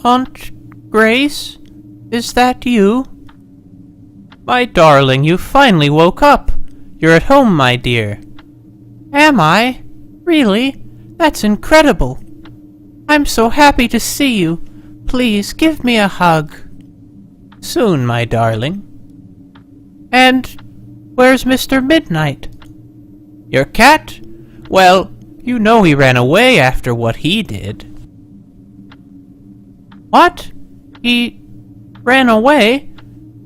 Aunt Grace? Is that you? My darling, you finally woke up. You're at home, my dear. Am I? Really? That's incredible. I'm so happy to see you. Please, give me a hug. Soon, my darling. And where's Mr. Midnight? Your cat? Well, you know he ran away after what he did. What? He ran away?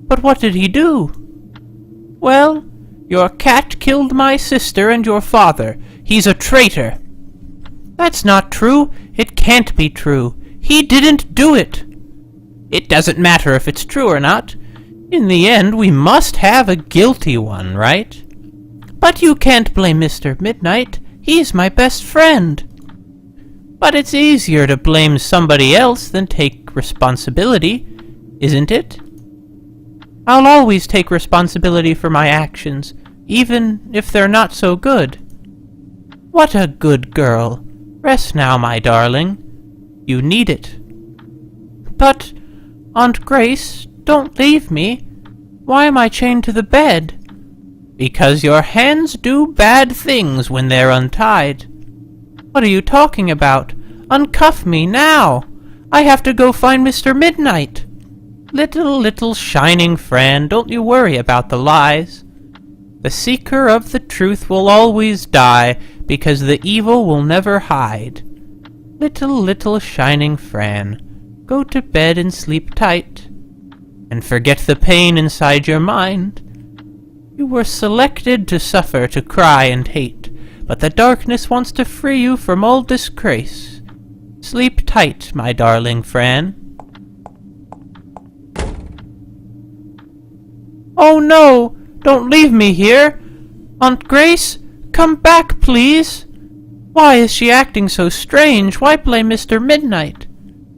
But what did he do? Well, your cat killed my sister and your father. He's a traitor. That's not true. It can't be true. He didn't do it. It doesn't matter if it's true or not. In the end, we must have a guilty one, right? But you can't blame Mr. Midnight. He's my best friend. But it's easier to blame somebody else than take responsibility, isn't it? I'll always take responsibility for my actions, even if they're not so good. What a good girl. Rest now, my darling. You need it. But, Aunt Grace, don't leave me. Why am I chained to the bed? Because your hands do bad things when they're untied. What are you talking about? Uncuff me now! I have to go find Mr. Midnight. Little shining Fran, don't you worry about the lies. The seeker of the truth will always die, because the evil will never hide. Little shining Fran, go to bed and sleep tight, and forget the pain inside your mind. You were selected to suffer, to cry and hate, but the darkness wants to free you from all disgrace. Sleep tight, my darling Fran. Oh no! Don't leave me here! Aunt Grace, come back, please! Why is she acting so strange? Why blame Mr. Midnight?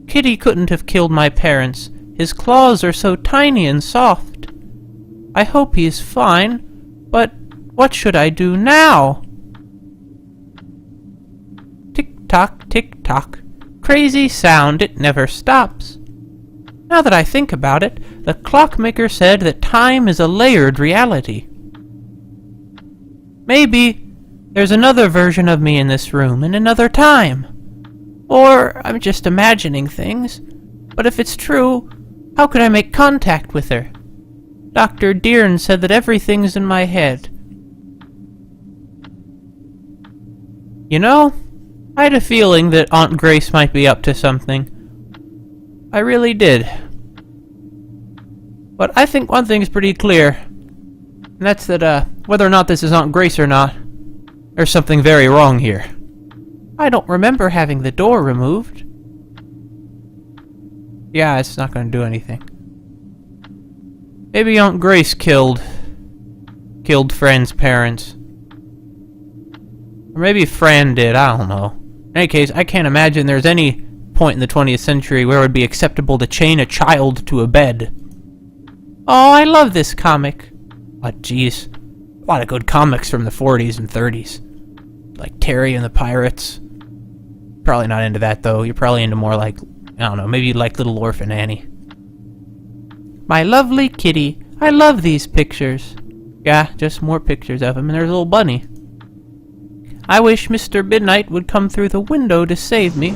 Kitty couldn't have killed my parents. His claws are so tiny and soft. I hope he's fine, but what should I do now? Tick-tock, tick-tock. Crazy sound, it never stops. Now that I think about it, the clockmaker said that time is a layered reality. Maybe there's another version of me in this room in another time. Or I'm just imagining things. But if it's true, how could I make contact with her? Dr. Deern said that everything's in my head. You know, I had a feeling that Aunt Grace might be up to something. I really did. But I think one thing's pretty clear. And that's that, whether or not this is Aunt Grace or not, there's something very wrong here. I don't remember having the door removed. Yeah, it's not going to do anything. Maybe Aunt Grace killed Fran's parents. Or maybe Fran did, I don't know. In any case, I can't imagine there's any point in the 20th century where it would be acceptable to chain a child to a bed. Oh, I love this comic. Oh, jeez. A lot of good comics from the 40s and 30s. Like Terry and the Pirates. Probably not into that, though. You're probably into more like, I don't know, maybe you like Little Orphan Annie. My lovely kitty. I love these pictures. Yeah, just more pictures of him, and there's a little bunny. I wish Mr. Midnight would come through the window to save me.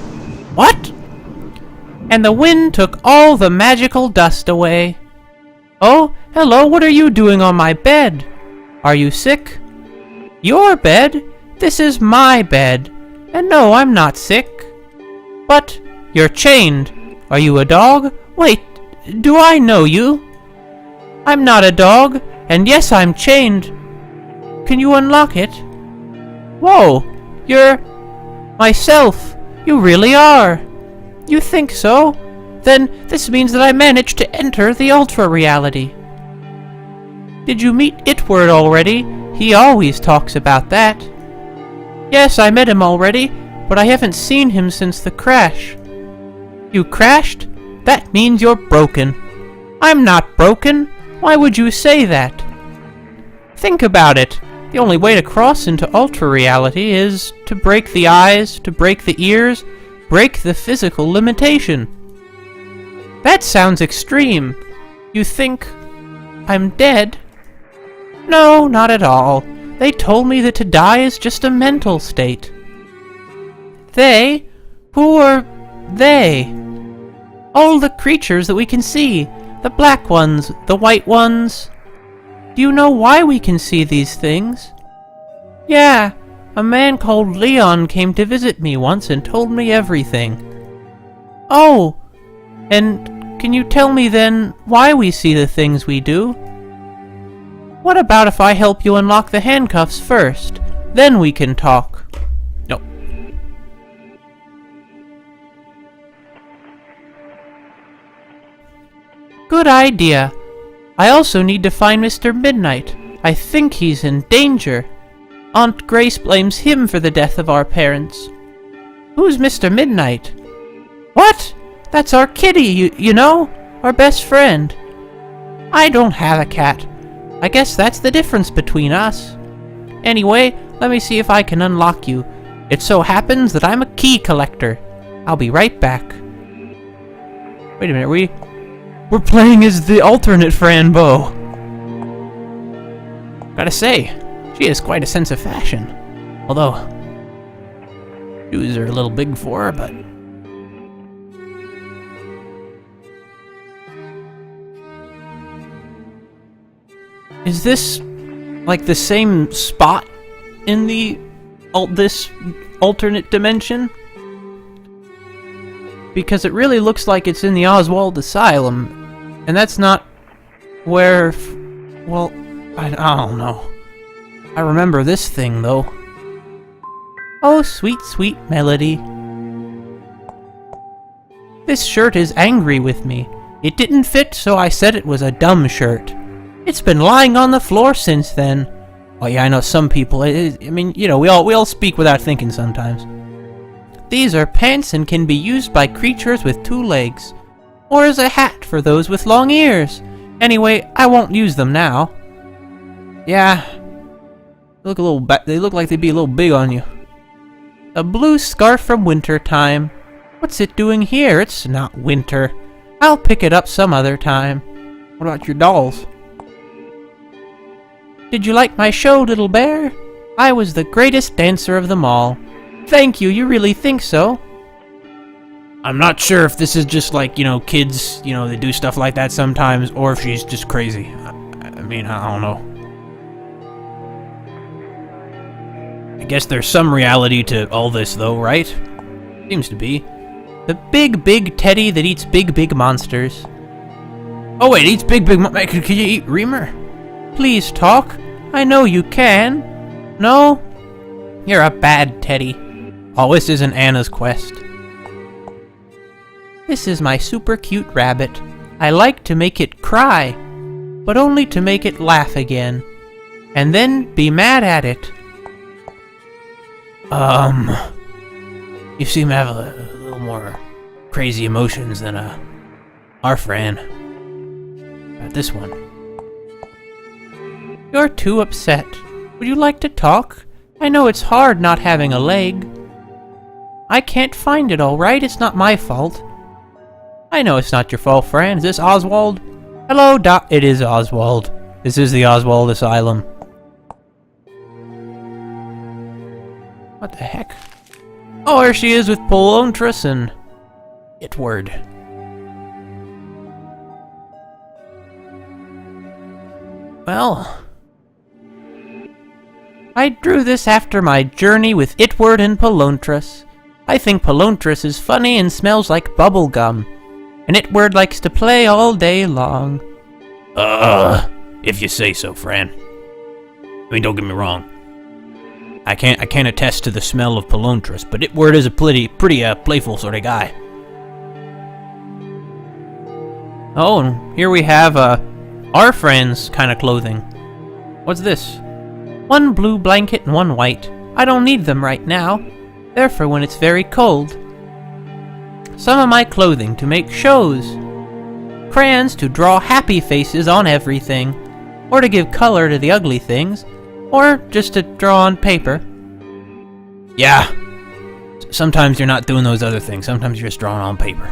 What? And the wind took all the magical dust away. Oh, hello, what are you doing on my bed? Are you sick? Your bed? This is my bed. And no, I'm not sick. But you're chained. Are you a dog? Wait, do I know you? I'm not a dog, and yes, I'm chained. Can you unlock it? Whoa, you're myself. You really are. You think so? Then this means that I managed to enter the Ultra Reality. Did you meet Itward already? He always talks about that. Yes, I met him already, but I haven't seen him since the crash. You crashed? That means you're broken. I'm not broken. Why would you say that? Think about it. The only way to cross into ultra reality is to break the eyes, to break the ears, break the physical limitation. That sounds extreme. You think I'm dead? No, not at all. They told me that to die is just a mental state. They? Who are they? All the creatures that we can see. The black ones, the white ones. Do you know why we can see these things? Yeah, a man called Leon came to visit me once and told me everything. Oh, and can you tell me then why we see the things we do? What about if I help you unlock the handcuffs first? Then we can talk. No. Good idea. I also need to find Mr. Midnight. I think he's in danger. Aunt Grace blames him for the death of our parents. Who's Mr. Midnight? What? That's our kitty, you know? Our best friend. I don't have a cat. I guess that's the difference between us. Anyway, let me see if I can unlock you. It so happens that I'm a key collector. I'll be right back. Wait a minute, we're playing as the alternate Fran Bow. Gotta say, she has quite a sense of fashion. Although, shoes are a little big for her, but... Is this, like, the same spot in the this alternate dimension? Because it really looks like it's in the Oswald Asylum, and that's not where... well, I don't know. I remember this thing, though. Oh, sweet, sweet melody. This shirt is angry with me. It didn't fit, so I said it was a dumb shirt. It's been lying on the floor since then. Oh yeah, I know some people, I mean, you know, we all speak without thinking sometimes. These are pants and can be used by creatures with 2 legs. Or as a hat for those with long ears. Anyway, I won't use them now. Yeah. They look like they'd be a little big on you. A blue scarf from winter time. What's it doing here? It's not winter. I'll pick it up some other time. What about your dolls? Did you like my show, little bear? I was the greatest dancer of them all. Thank you, you really think so? I'm not sure if this is just like, you know, kids, you know, they do stuff like that sometimes, or if she's just crazy. I mean, I don't know. I guess there's some reality to all this, though, right? Seems to be. The big, big teddy that eats big, big monsters. Oh wait, eats big, big monsters. Can you eat Reamer? Please talk. I know you can. No? You're a bad teddy. Oh, this isn't Anna's quest. This is my super cute rabbit. I like to make it cry, but only to make it laugh again. And then be mad at it. You seem to have a little more crazy emotions than, our Fran. About this one. You're too upset. Would you like to talk? I know it's hard not having a leg. I can't find it, alright? It's not my fault. I know it's not your fault, Fran. Is this Oswald? Hello, Doc. It is Oswald. This is the Oswald Asylum. What the heck? Oh, here she is with Polontras and... Itward. Well... I drew this after my journey with Itward and Polontras. I think Polontras is funny and smells like bubble gum. And Itward likes to play all day long. If you say so, Fran. I mean, don't get me wrong. I can't attest to the smell of Polontras, but Itward is a pretty playful sort of guy. Oh, and here we have, our friend's kind of clothing. What's this? 1 blue blanket and 1 white. I don't need them right now. They're for when it's very cold. Some of my clothing to make shows. Crayons to draw happy faces on everything. or to give color to the ugly things, or just to draw on paper. Yeah. Sometimes you're not doing those other things. Sometimes you're just drawing on paper.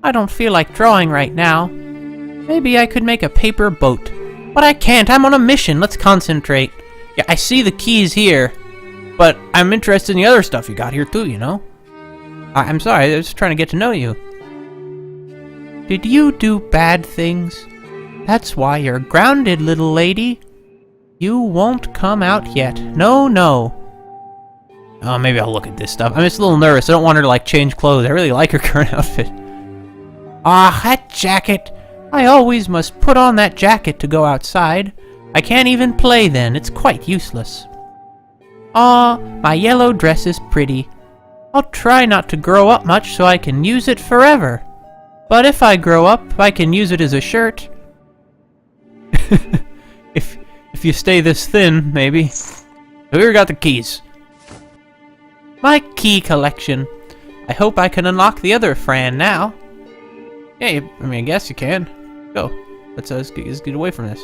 I don't feel like drawing right now. Maybe I could make a paper boat. But I can't. I'm on a mission. Let's concentrate. Yeah, I see the keys here, but I'm interested in the other stuff you got here too, you know? I'm sorry. I was just trying to get to know you. Did you do bad things? That's why you're grounded, little lady. You won't come out yet. No, no. Oh, maybe I'll look at this stuff. I'm just a little nervous. I don't want her to, like, change clothes. I really like her current outfit. Ah, that jacket. I always must put on that jacket to go outside. I can't even play then. It's quite useless. Ah, my yellow dress is pretty. I'll try not to grow up much so I can use it forever. But if I grow up, I can use it as a shirt. If you stay this thin, maybe. Who got the keys? My key collection. I hope I can unlock the other Fran now. Yeah, I mean, I guess you can. Go. Let's get away from this.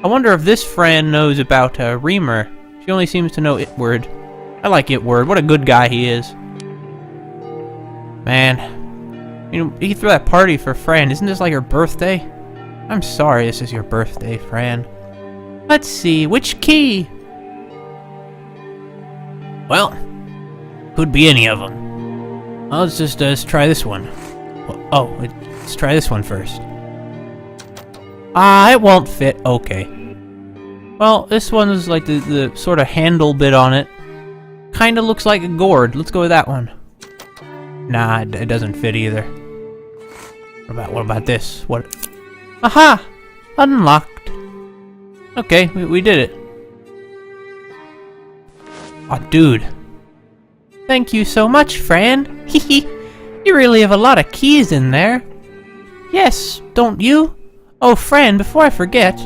I wonder if this Fran knows about Reamer. She only seems to know It Word. I like It Word. What a good guy he is. Man. You know, he threw that party for Fran. Isn't this like her birthday? I'm sorry this is your birthday, Fran. Let's see. Which key? Well, could be any of them. Let's just try this one. Oh, let's try this one first. Ah, it won't fit. Okay. Well, this one is like the sort of handle bit on it. Kinda looks like a gourd. Let's go with that one. Nah, it doesn't fit either. What about this? What? Aha! Unlocked. Okay, we did it. Oh, dude. Thank you so much, Fran. Hehe. You really have a lot of keys in there. Yes, don't you? Oh, Fran, before I forget,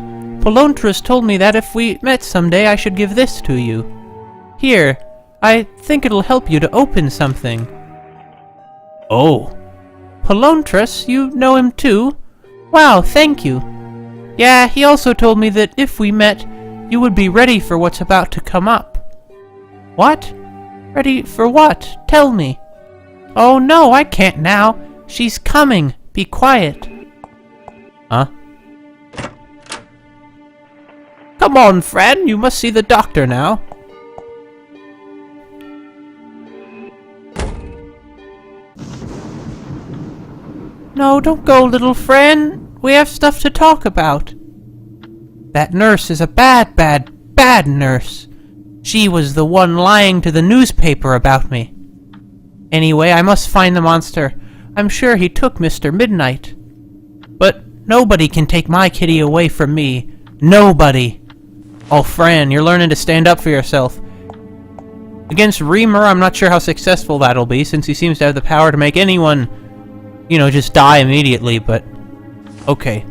Polontras told me that if we met someday, I should give this to you. Here, I think it'll help you to open something. Oh. Polontras, you know him too? Wow, thank you. Yeah, he also told me that if we met, you would be ready for what's about to come up. What? Ready for what? Tell me. Oh no, I can't now. She's coming. Be quiet. Huh? Come on, Fran. You must see the doctor now. No, don't go, little Fran. We have stuff to talk about. That nurse is a bad, bad, bad nurse. She was the one lying to the newspaper about me. Anyway, I must find the monster. I'm sure he took Mr. Midnight. But nobody can take my kitty away from me. Nobody. Oh, Fran, you're learning to stand up for yourself. Against Reamer, I'm not sure how successful that'll be, since he seems to have the power to make anyone, you know, just die immediately, but... Okay.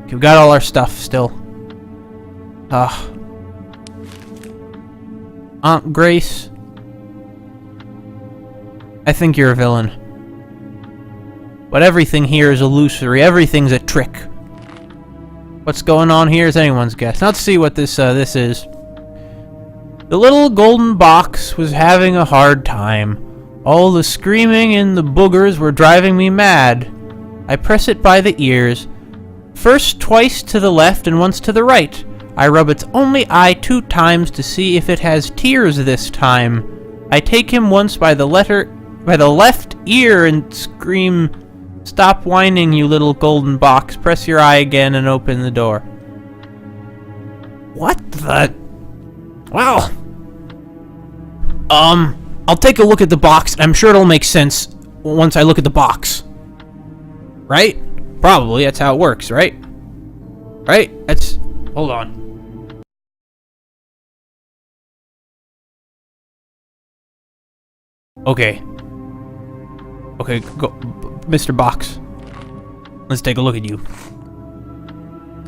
We've got all our stuff still. Aunt Grace... I think you're a villain. But everything here is illusory. Everything's a trick. What's going on here is anyone's guess. Now let's see what this is. The little golden box was having a hard time. All the screaming and the boogers were driving me mad. I press it by the ears. First twice to the left and once to the right. I rub its only eye 2 times to see if it has tears this time. I take him once by the left ear and scream, "Stop whining, you little golden box. Press your eye again and open the door." What the... Wow. I'll take a look at the box. I'm sure it'll make sense once I look at the box. Right? Probably. That's how it works, right? Right? That's... Hold on. Okay. Okay, go, Mr. Box. Let's take a look at you.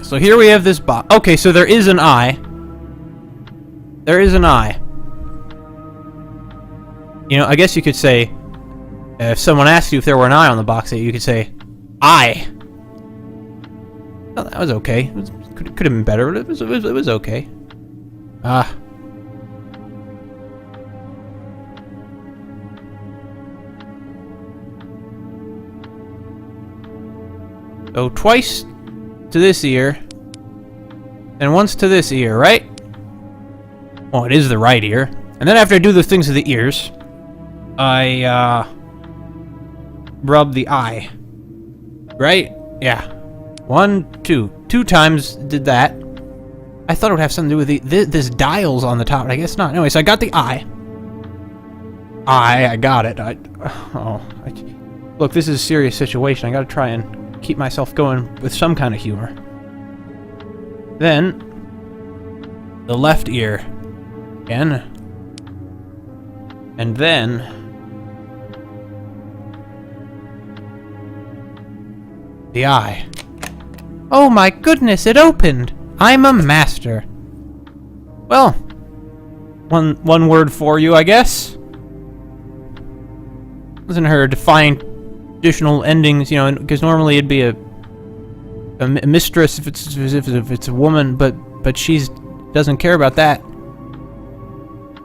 So here we have this box. Okay, so there is an eye. There is an eye. You know, I guess you could say, if someone asked you if there were an eye on the box, you could say, "Eye." Well, that was okay. Could have been better, but it was okay. So twice to this ear, and once to this ear, right? Well, it is the right ear. And then after I do the things to the ears, I rub the eye. Right? Yeah. 1, 2. 2 times did that. I thought it would have something to do with this dials on the top, but I guess not. Anyway, so I got the eye. I got it. Look, this is a serious situation. I gotta try and keep myself going with some kind of humor. Then, the left ear. Again. And then... the eye. Oh my goodness, it opened! I'm a master. Well, one word for you, I guess. Listen to her define additional endings, you know, because normally it'd be a mistress if it's a woman, but she's doesn't care about that.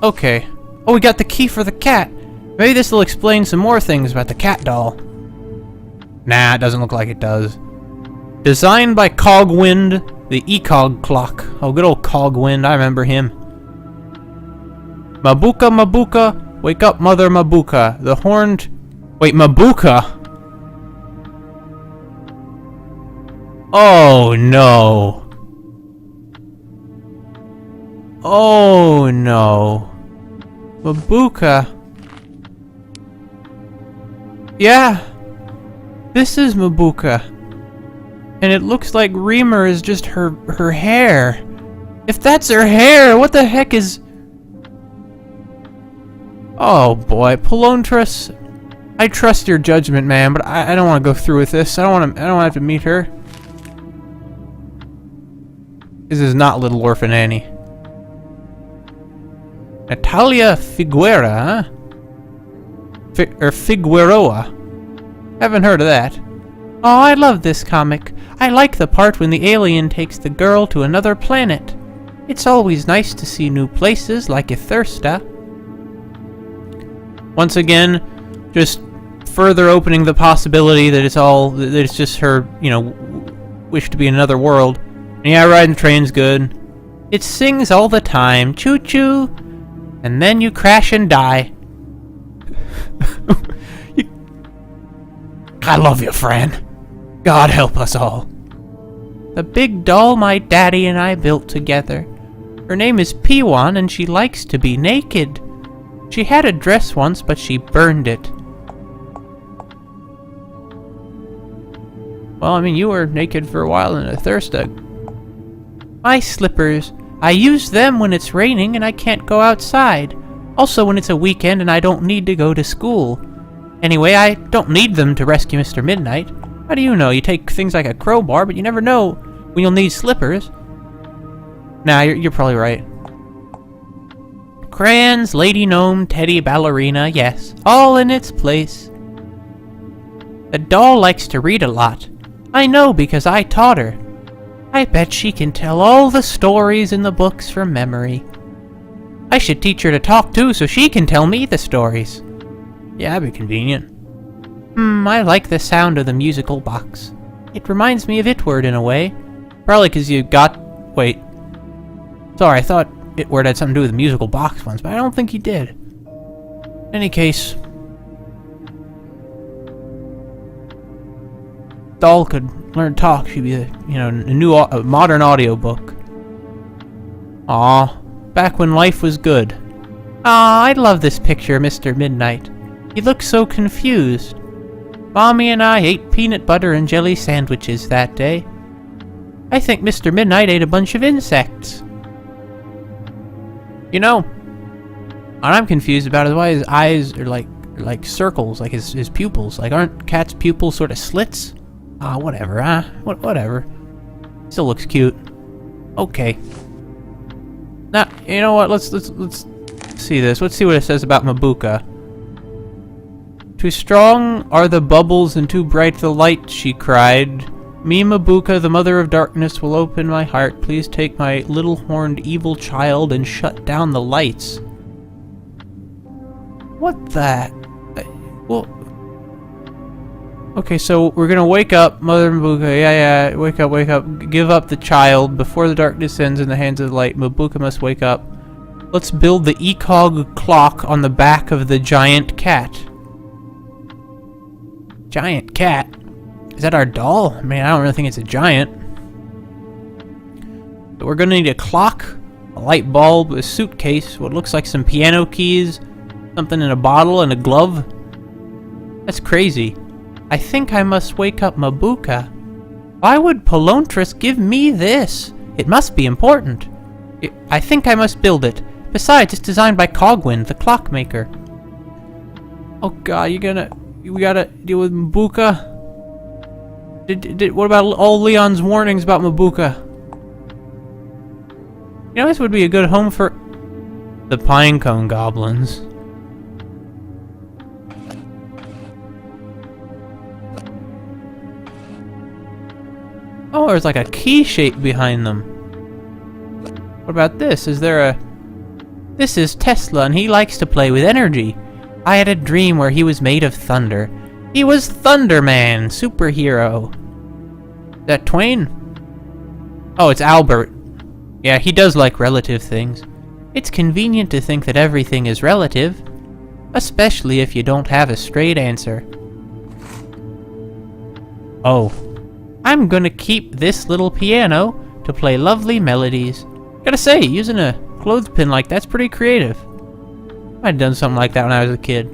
Okay. Oh, we got the key for the cat. Maybe this will explain some more things about the cat doll. Nah, it doesn't look like it does. Designed by Cogwind, the Ekog clock. Oh, good old Cogwind, I remember him. Mabuka, Mabuka, wake up, Mother Mabuka. The horned... Wait, Mabuka? Oh, no. Oh, no. Mabuka. Yeah. This is Mabuka. And it looks like Reamer is just her hair. If that's her hair, what the heck is... Oh boy, Polontras, I trust your judgment, man, but I don't want to go through with this. I don't want to have to meet her. This is not Little Orphan Annie. Natalia Figuera, huh? Or Figueroa. Haven't heard of that. Oh, I love this comic. I like the part when the alien takes the girl to another planet. It's always nice to see new places like Ithursta. Once again, just further opening the possibility that it's just her, you know, wish to be in another world. And yeah, riding the train's good. It sings all the time, choo-choo, and then you crash and die. I love you, Fran. God help us all. The big doll my daddy and I built together. Her name is P1 and she likes to be naked. She had a dress once, but she burned it. Well, I mean, you were naked for a while in a Thursta. My slippers. I use them when it's raining and I can't go outside. Also when it's a weekend and I don't need to go to school. Anyway, I don't need them to rescue Mr. Midnight. How do you know? You take things like a crowbar, but you never know when you'll need slippers. Nah, you're probably right. Crayons, lady gnome, teddy ballerina, yes, all in its place. The doll likes to read a lot. I know because I taught her. I bet she can tell all the stories in the books from memory. I should teach her to talk too so she can tell me the stories. Yeah, that'd be convenient. I like the sound of the musical box. It reminds me of Itward in a way. Probably because you got... Wait. Sorry, I thought Itward had something to do with the musical box once, but I don't think he did. In any case... Doll could learn to talk. She'd be a new modern audiobook. Aw, back when life was good. Aw, I love this picture, Mr. Midnight. He looks so confused. Mommy and I ate peanut butter and jelly sandwiches that day. I think Mr. Midnight ate a bunch of insects. You know, what I'm confused about is why his eyes are like circles, like his pupils. Like, aren't cats' pupils sort of slits? Whatever, whatever. Still looks cute. Okay. Now, you know what? Let's see this. Let's see what it says about Mabuka. Too strong are the bubbles and too bright the light, she cried. Me, Mabuka, the mother of darkness, will open my heart. Please take my little horned evil child and shut down the lights. What the... Well... Okay, so we're gonna wake up, Mother Mabuka. Yeah, wake up. Give up the child before the darkness ends in the hands of the light. Mabuka must wake up. Let's build the Ekog clock on the back of the giant cat. Giant cat? Is that our doll? I mean, I don't really think it's a giant. But we're gonna need a clock, a light bulb, a suitcase, what looks like some piano keys, something in a bottle, and a glove. That's crazy. I think I must wake up Mabuka. Why would Polontras give me this? It must be important. I think I must build it. Besides, it's designed by Cogwin, the clockmaker. Oh god, we gotta deal with Mabuka? What about all Leon's warnings about Mabuka? You know, this would be a good home for the Pinecone Goblins. Oh, there's like a key shape behind them. What about this? Is there a... This is Tesla, and he likes to play with energy. I had a dream where he was made of thunder. He was Thunderman, superhero. Is that Twain? Oh, it's Albert. Yeah, he does like relative things. It's convenient to think that everything is relative, especially if you don't have a straight answer. Oh. I'm gonna keep this little piano to play lovely melodies. Gotta say, using a clothespin like that's pretty creative. I'd done something like that when I was a kid.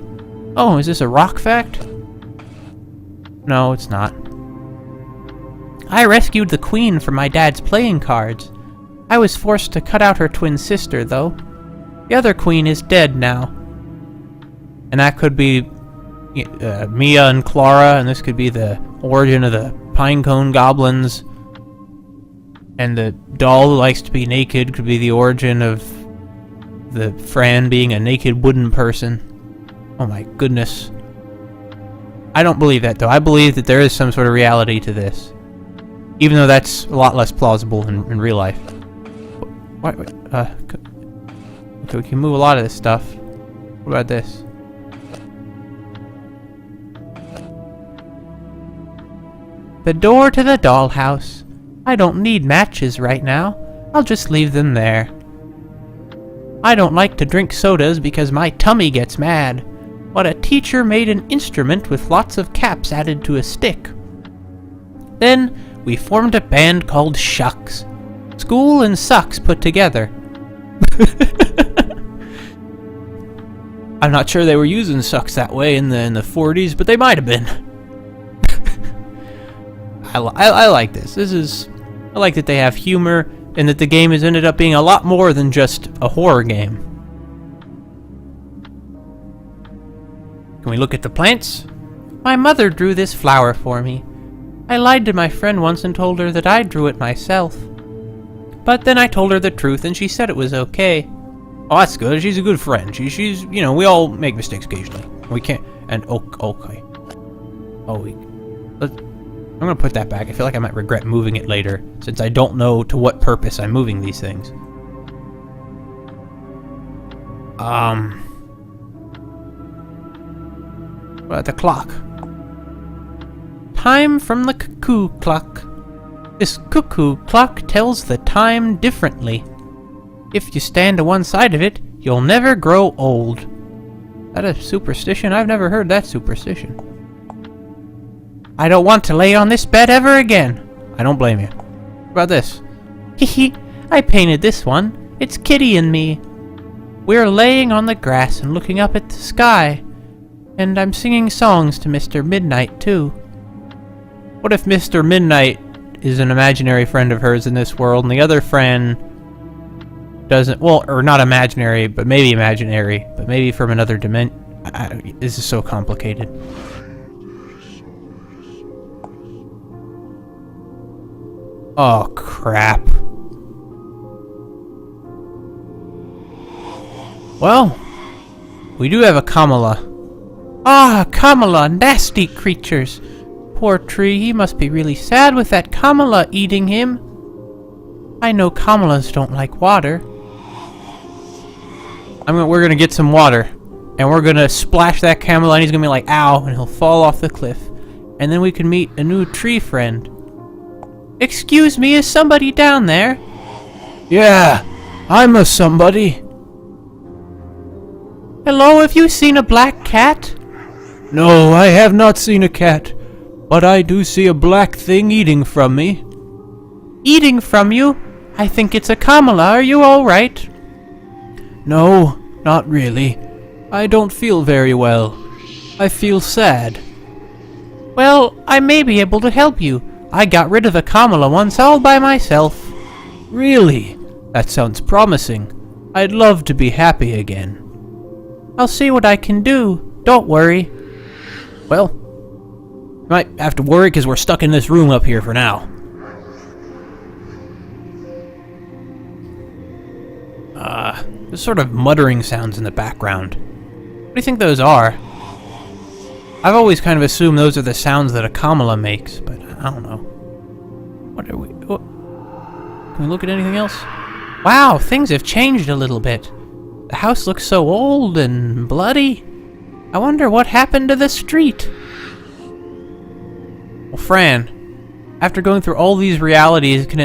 Oh, is this a rock fact? No, it's not. I rescued the queen from my dad's playing cards. I was forced to cut out her twin sister, though. The other queen is dead now. And that could be Mia and Clara, and this could be the origin of the Pinecone Goblins. And the doll who likes to be naked could be the origin of the Fran being a naked wooden person. Oh my goodness. I don't believe that, though. I believe that there is some sort of reality to this. Even though that's a lot less plausible in real life. Okay, we can move a lot of this stuff. What about this? The door to the dollhouse. I don't need matches right now. I'll just leave them there. I don't like to drink sodas because my tummy gets mad. But a teacher made an instrument with lots of caps added to a stick. Then we formed a band called Shucks. School and sucks put together. I'm not sure they were using sucks that way in the 40s, but they might have been. I like this. I like that they have humor and that the game has ended up being a lot more than just a horror game. Can we look at the plants? My mother drew this flower for me. I lied to my friend once and told her that I drew it myself. But then I told her the truth and she said it was okay. Oh, that's good. She's a good friend. She's, you know, we all make mistakes occasionally. We can't, and, okay. I'm gonna put that back. I feel like I might regret moving it later, since I don't know to what purpose I'm moving these things. What about the clock? Time from the cuckoo clock. This cuckoo clock tells the time differently. If you stand to one side of it, you'll never grow old. Is that a superstition? I've never heard that superstition. I don't want to lay on this bed ever again. I don't blame you. What about this? Hehe, I painted this one. It's Kitty and me. We're laying on the grass and looking up at the sky. And I'm singing songs to Mr. Midnight, too. What if Mr. Midnight is an imaginary friend of hers in this world, and the other friend doesn't... Well, or not imaginary, but maybe imaginary, but maybe from another dimension. This is so complicated. Oh, crap. Well, we do have a Kamala. Ah, Kamala, nasty creatures. Poor tree, he must be really sad with that Kamala eating him. I know Kamalas don't like water. We're gonna get some water, and we're gonna splash that Kamala, and he's gonna be like, ow, and he'll fall off the cliff. And then we can meet a new tree friend. Excuse me, is somebody down there? Yeah, I'm a somebody. Hello, have you seen a black cat? No, I have not seen a cat, but I do see a black thing eating from me. Eating from you? I think it's a Kamala. Are you alright? No, not really. I don't feel very well. I feel sad. Well, I may be able to help you. I got rid of the Kamala once all by myself. Really? That sounds promising. I'd love to be happy again. I'll see what I can do. Don't worry. Well, might have to worry because we're stuck in this room up here for now. There's sort of muttering sounds in the background. What do you think those are? I've always kind of assumed those are the sounds that a Kamala makes, but I don't know. What are we... Oh. Can we look at anything else? Wow, things have changed a little bit. The house looks so old and bloody. I wonder what happened to the street. Well, Fran, after going through all these realities, does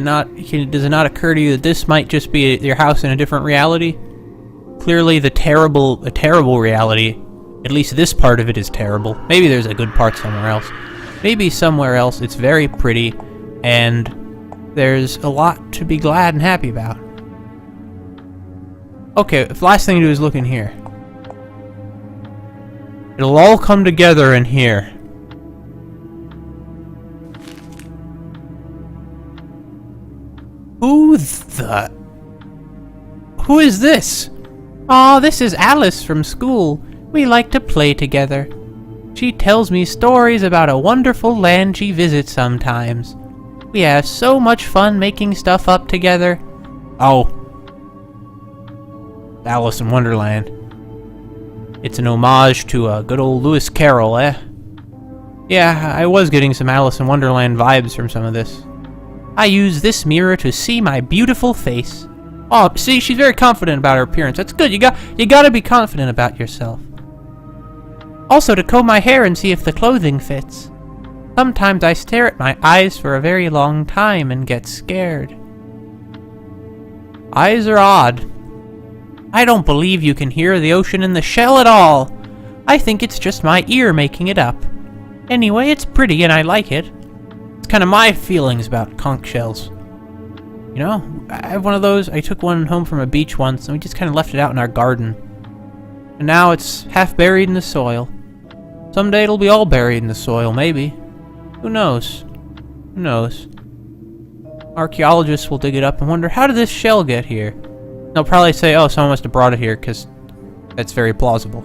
it not occur to you that this might just be your house in a different reality? Clearly, a terrible reality. At least this part of it is terrible. Maybe there's a good part somewhere else. Maybe somewhere else it's very pretty, and there's a lot to be glad and happy about. Okay, the last thing to do is look in here. It'll all come together in here. Who is this? Aw, this is Alice from school. We like to play together. She tells me stories about a wonderful land she visits sometimes. We have so much fun making stuff up together. Oh. Alice in Wonderland. It's an homage to good old Lewis Carroll, eh? Yeah, I was getting some Alice in Wonderland vibes from some of this. I use this mirror to see my beautiful face. Oh, see, she's very confident about her appearance. That's good. You gotta be confident about yourself. Also to comb my hair and see if the clothing fits. Sometimes I stare at my eyes for a very long time and get scared. Eyes are odd. I don't believe you can hear the ocean in the shell at all. I think it's just my ear making it up. Anyway, it's pretty and I like it. It's kind of my feelings about conch shells. You know, I have one of those. I took one home from a beach once, and we just kind of left it out in our garden. And now it's half buried in the soil. Someday it'll be all buried in the soil, maybe. Who knows? Who knows? Archaeologists will dig it up and wonder, how did this shell get here? They'll probably say, oh, someone must have brought it here, because that's very plausible.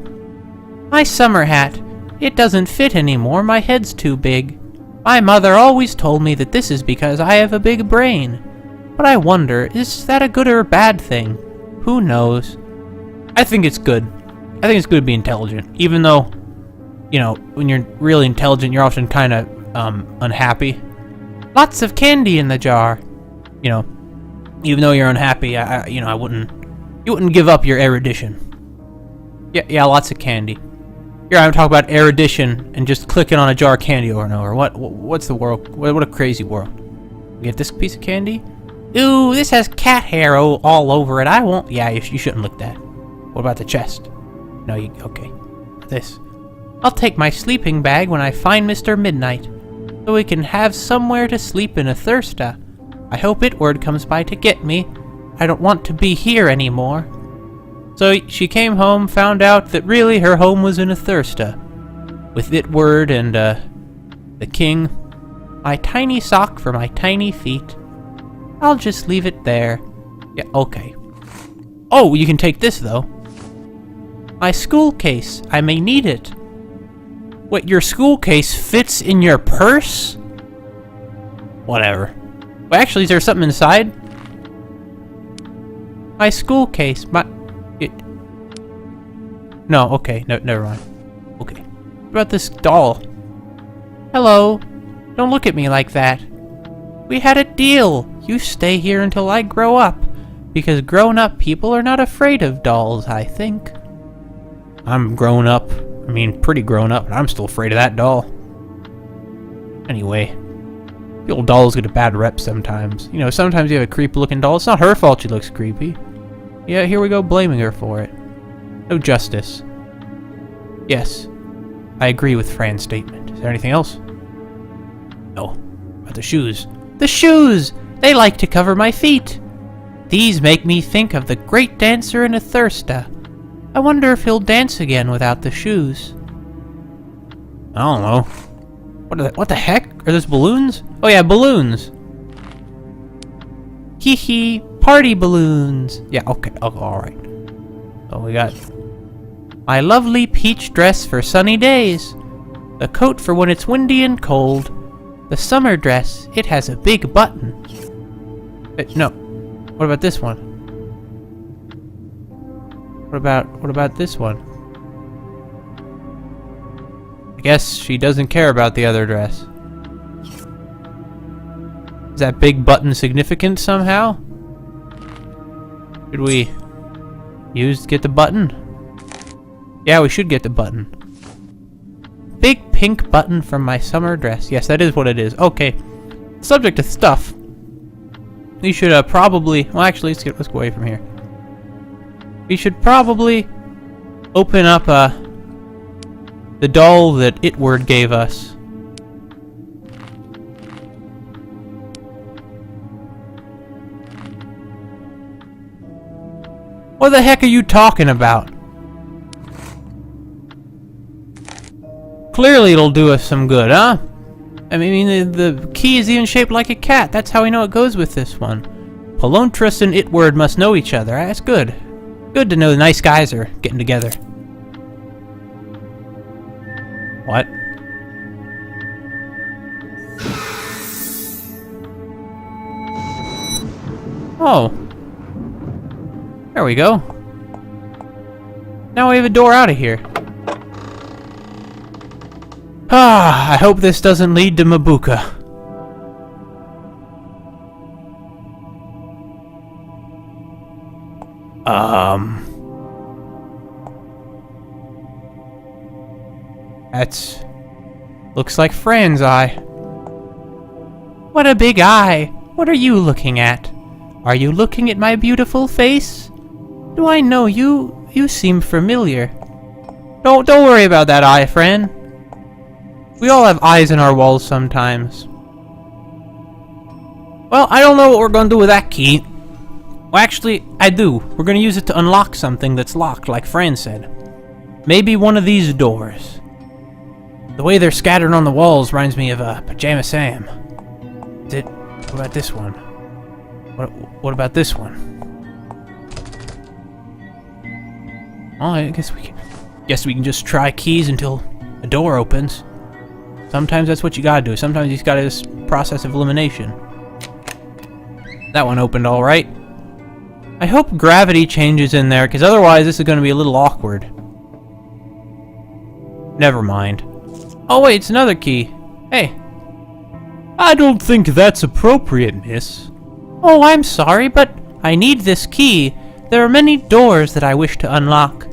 My summer hat. It doesn't fit anymore. My head's too big. My mother always told me that this is because I have a big brain. But I wonder, is that a good or a bad thing? Who knows? I think it's good. I think it's good to be intelligent. Even though, you know, when you're really intelligent, you're often kind of unhappy. Lots of candy in the jar. You know, even though you're unhappy, you wouldn't give up your erudition. Yeah, lots of candy. Here I'm talking about erudition and just clicking on a jar of candy over and over. What's the world? What a crazy world. Get this piece of candy? Ooh, this has cat hair all over it. I won't. Yeah, you shouldn't lick that. What about the chest? No, okay. This. I'll take my sleeping bag when I find Mr. Midnight, so we can have somewhere to sleep in a thirsta. I hope Itward comes by to get me. I don't want to be here anymore. So she came home, found out that really her home was in a thirsta, with Itward and the king. My tiny sock for my tiny feet. I'll just leave it there. Yeah, okay. Oh, you can take this, though. My school case. I may need it. Wait, your school case fits in your purse? Whatever. Well, actually, is there something inside? My school case. No, okay. No, never mind. Okay. What about this doll? Hello. Don't look at me like that. We had a deal. You stay here until I grow up. Because grown-up people are not afraid of dolls, I think. I'm grown up. I mean, pretty grown up, and I'm still afraid of that doll. Anyway, the old dolls get a bad rep sometimes. You know, sometimes you have a creepy-looking doll. It's not her fault she looks creepy. Yeah, here we go blaming her for it. No justice. Yes, I agree with Fran's statement. Is there anything else? No. About the shoes. The shoes! They like to cover my feet. These make me think of the great dancer in Athirsta. I wonder if he'll dance again without the shoes. I don't know. What the heck? Are those balloons? Oh yeah, balloons. Hee hee, party balloons. Yeah, okay, alright. So we got my lovely peach dress for sunny days. The coat for when it's windy and cold. The summer dress, it has a big button. No. What about this one? What about this one? I guess she doesn't care about the other dress. Is that big button significant somehow? Should we get the button? Yeah, we should get the button. Big pink button from my summer dress. Yes, that is what it is. Okay. Subject to stuff. We should probably... Well, actually, let's go away from here. We should probably open up the doll that Itward gave us. What the heck are you talking about? Clearly it'll do us some good, huh? I mean, the key is even shaped like a cat. That's how we know it goes with this one. Palontras and Itward must know each other. That's good. Good to know the nice guys are getting together. What? Oh. There we go. Now we have a door out of here. Ah, I hope this doesn't lead to Mabuka. That's... looks like Fran's eye. What a big eye! What are you looking at? Are you looking at my beautiful face? Do I know you? You seem familiar. Don't worry about that eye, Fran. We all have eyes in our walls sometimes. Well, I don't know what we're going to do with that key. Well, actually, I do. We're going to use it to unlock something that's locked, like Fran said. Maybe one of these doors. The way they're scattered on the walls reminds me of Pajama Sam. What about this one? What about this one? Oh, I guess we can just try keys until a door opens. Sometimes that's what you gotta do. Sometimes you just gotta just process of elimination. That one opened all right. I hope gravity changes in there, because otherwise this is gonna be a little awkward. Never mind. Oh wait, it's another key. Hey. I don't think that's appropriate, miss. Oh, I'm sorry, but I need this key. There are many doors that I wish to unlock.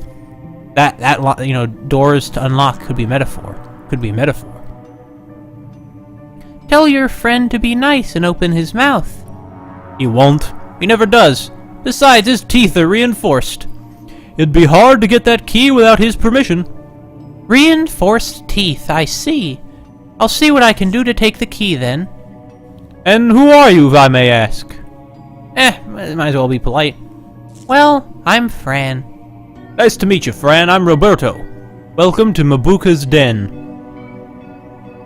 You know, doors to unlock could be metaphor. Could be a metaphor. Tell your friend to be nice and open his mouth. He won't. He never does. Besides, his teeth are reinforced. It'd be hard to get that key without his permission. Reinforced teeth, I see. I'll see what I can do to take the key, then. And who are you, if I may ask? Might as well be polite. Well, I'm Fran. Nice to meet you, Fran. I'm Roberto. Welcome to Mabuka's den.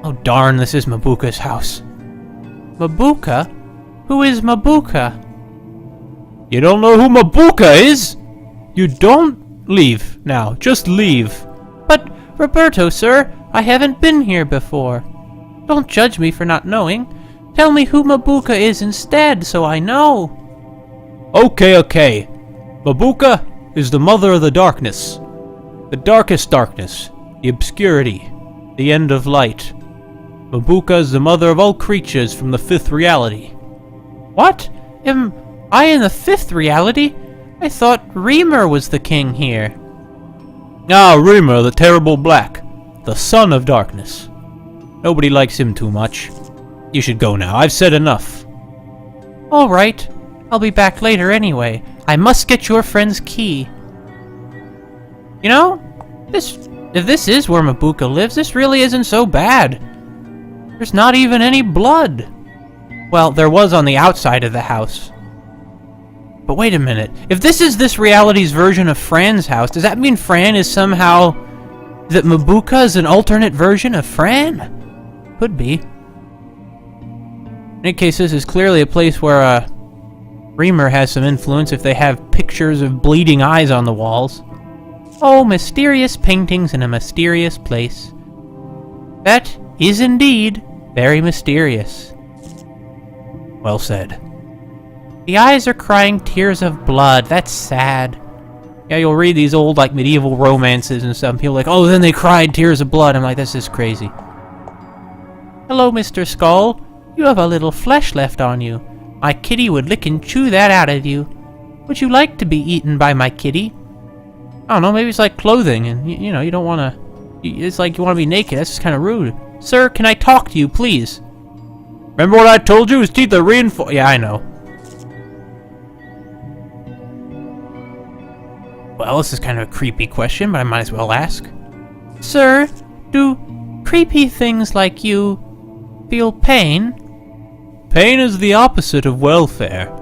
Oh darn, this is Mabuka's house. Mabuka? Who is Mabuka? You don't know who Mabuka is? You don't? Leave, now. Just leave. But, Roberto, sir, I haven't been here before. Don't judge me for not knowing. Tell me who Mabuka is instead, so I know. Okay. Mabuka is the mother of the darkness. The darkest darkness. The obscurity. The end of light. Mabuka is the mother of all creatures from the 5th reality. What? Am I in the 5th reality? I thought Reamer was the king here. Ah, Reamer, the terrible black. The son of darkness. Nobody likes him too much. You should go now. I've said enough. All right. I'll be back later anyway. I must get your friend's key. You know, if this is where Mabuka lives, this really isn't so bad. There's not even any blood. Well, there was on the outside of the house. But wait a minute. If this is this reality's version of Fran's house, does that mean Fran is somehow... that Mabuka is an alternate version of Fran? Could be. In any case, this is clearly a place where, Reamer has some influence if they have pictures of bleeding eyes on the walls. Oh, mysterious paintings in a mysterious place. That is indeed very mysterious. Well said. The eyes are crying tears of blood. That's sad. Yeah, you'll read these old, like, medieval romances and stuff, and people are like, oh, then they cried tears of blood. I'm like, this is crazy. Hello, Mr. Skull. You have a little flesh left on you. My kitty would lick and chew that out of you. Would you like to be eaten by my kitty? I don't know, maybe it's like clothing, and, you know, you don't want to... It's like you want to be naked. That's just kind of rude. Sir, can I talk to you, please? Remember what I told you? His teeth are reinforced. Yeah, I know. Well, this is kind of a creepy question, but I might as well ask. Sir, do creepy things like you feel pain? Pain is the opposite of welfare.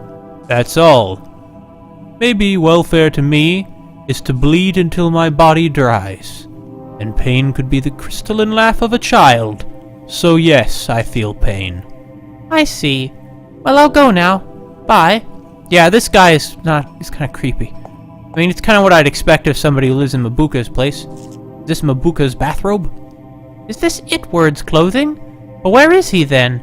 That's all. Maybe welfare to me is to bleed until my body dries. And pain could be the crystalline laugh of a child. So yes, I feel pain. I see. Well, I'll go now. Bye. Yeah, this guy is not... he's kind of creepy. I mean, it's kind of what I'd expect of somebody who lives in Mabuka's place. Is this Mabuka's bathrobe? Is this Itward's clothing? Well, where is he then?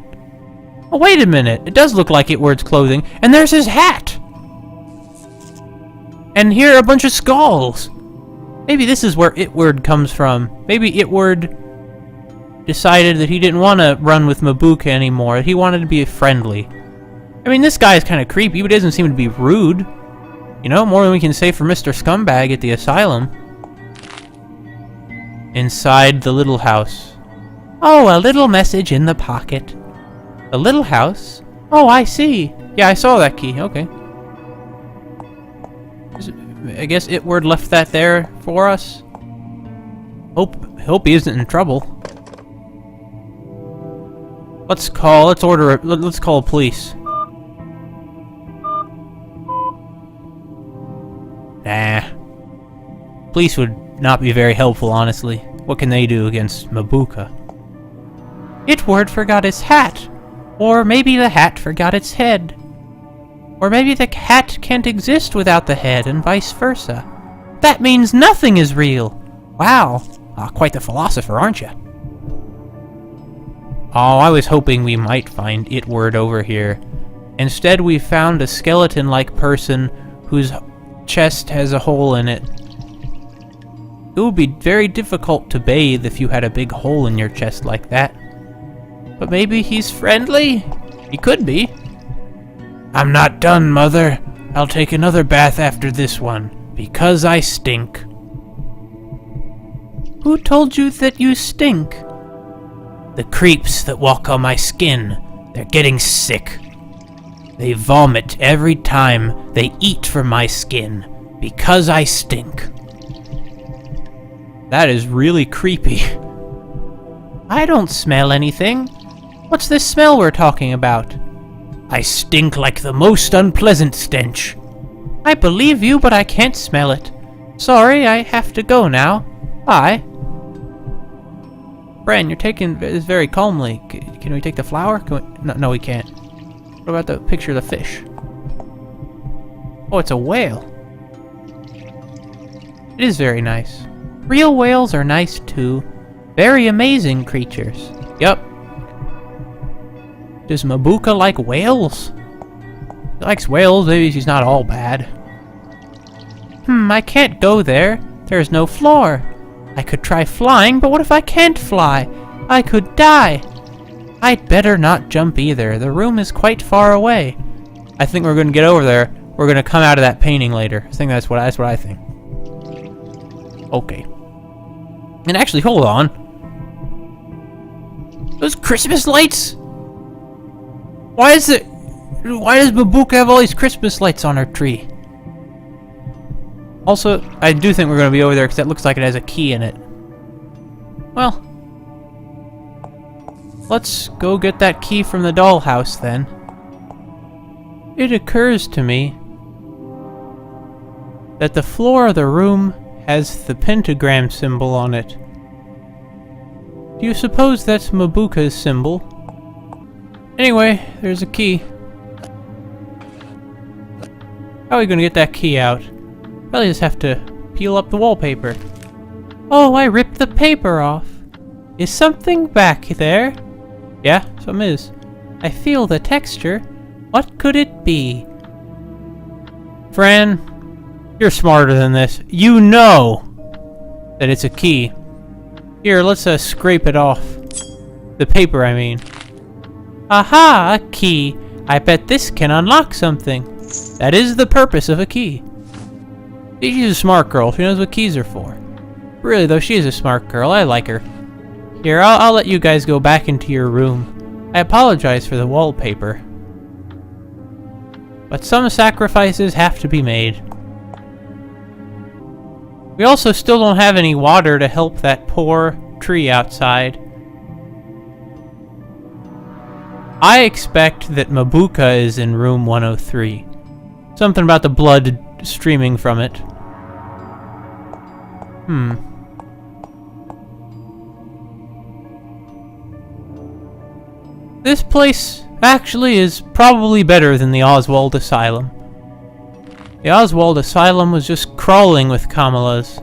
Oh, wait a minute. It does look like Itward's clothing. And there's his hat! And here are a bunch of skulls. Maybe this is where Itward comes from. Maybe Itward decided that he didn't want to run with Mabuka anymore. He wanted to be friendly. I mean, this guy is kind of creepy, but he doesn't seem to be rude. You know, more than we can say for Mr. Scumbag at the asylum. Inside the little house. Oh, a little message in the pocket. The little house? Oh, I see. Yeah, I saw that key. Okay. I guess Itward left that there for us. Hope he isn't in trouble. Let's call police. Nah. Police would not be very helpful, honestly. What can they do against Mabuka? Itward forgot his hat. Or maybe the hat forgot its head. Or maybe the hat can't exist without the head, and vice versa. That means nothing is real. Wow. Quite the philosopher, aren't you? Oh, I was hoping we might find Itward over here. Instead, we found a skeleton-like person whose chest has a hole in it. It would be very difficult to bathe if you had a big hole in your chest like that. But maybe he's friendly? He could be. I'm not done, Mother. I'll take another bath after this one, because I stink. Who told you that you stink? The creeps that walk on my skin. They're getting sick. They vomit every time they eat from my skin, because I stink. That is really creepy. I don't smell anything. What's this smell we're talking about? I stink like the most unpleasant stench. I believe you, but I can't smell it. Sorry, I have to go now. Bye. Fran, you're taking this very calmly. Can we take the flower? No, we can't. What about the picture of the fish? Oh, it's a whale. It is very nice. Real whales are nice too. Very amazing creatures. Yep. Does Mabuka like whales? He likes whales, maybe she's not all bad. I can't go there. There's no floor. I could try flying, but what if I can't fly? I could die. I'd better not jump either. The room is quite far away. I think we're gonna get over there. We're gonna come out of that painting later. I think that's what I think. Okay. And actually, hold on. Those Christmas lights? Why does Mabuka have all these Christmas lights on her tree? Also, I do think we're going to be over there because that looks like it has a key in it. Well, let's go get that key from the dollhouse then. It occurs to me that the floor of the room has the pentagram symbol on it. Do you suppose that's Mabuka's symbol? Anyway, there's a key. How are we going to get that key out? Probably just have to peel up the wallpaper. Oh, I ripped the paper off. Is something back there? Yeah, something is. I feel the texture. What could it be? Fran, you're smarter than this. You know that it's a key. Here, let's scrape it off. The paper, I mean. Aha, a key. I bet this can unlock something. That is the purpose of a key. She's a smart girl. She knows what keys are for. Really, though, she is a smart girl. I like her. Here, I'll let you guys go back into your room. I apologize for the wallpaper. But some sacrifices have to be made. We also still don't have any water to help that poor tree outside. I expect that Mabuka is in room 103. Something about the blood streaming from it. This place actually is probably better than the Oswald Asylum. The Oswald Asylum was just crawling with Kamalas.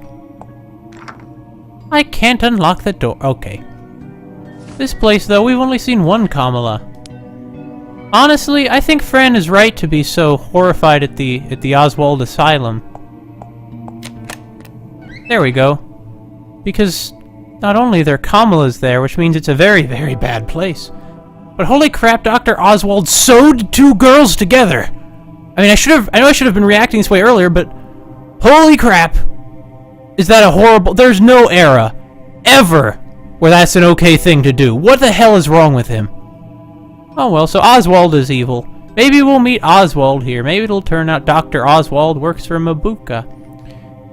I can't unlock the door. Okay. This place, though, we've only seen one Kamala. Honestly, I think Fran is right to be so horrified at the Oswald Asylum. There we go. Because not only are there Kamalas there, which means it's a very, very bad place, but holy crap, Dr. Oswald sewed two girls together. I mean, I know I should have been reacting this way earlier, but holy crap. Is that a horrible... There's no era, ever, where that's an okay thing to do. What the hell is wrong with him? Oh well, so Oswald is evil. Maybe we'll meet Oswald here. Maybe it'll turn out Dr. Oswald works for Mabuka.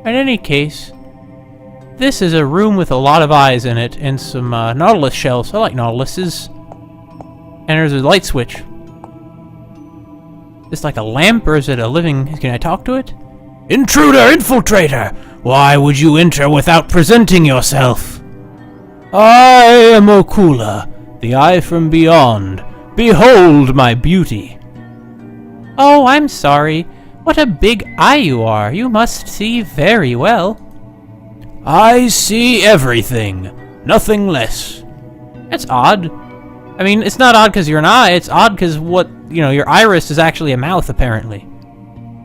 In any case, this is a room with a lot of eyes in it, and some Nautilus shells. I like Nautiluses. And there's a light switch. Is this like a lamp, or is it a living... Can I talk to it? Intruder! Infiltrator! Why would you enter without presenting yourself? I am Okula, the eye from beyond. Behold my beauty. Oh, I'm sorry. What a big eye you are. You must see very well. I see everything. Nothing less. That's odd. I mean, it's not odd because you're an eye. It's odd because your iris is actually a mouth, apparently.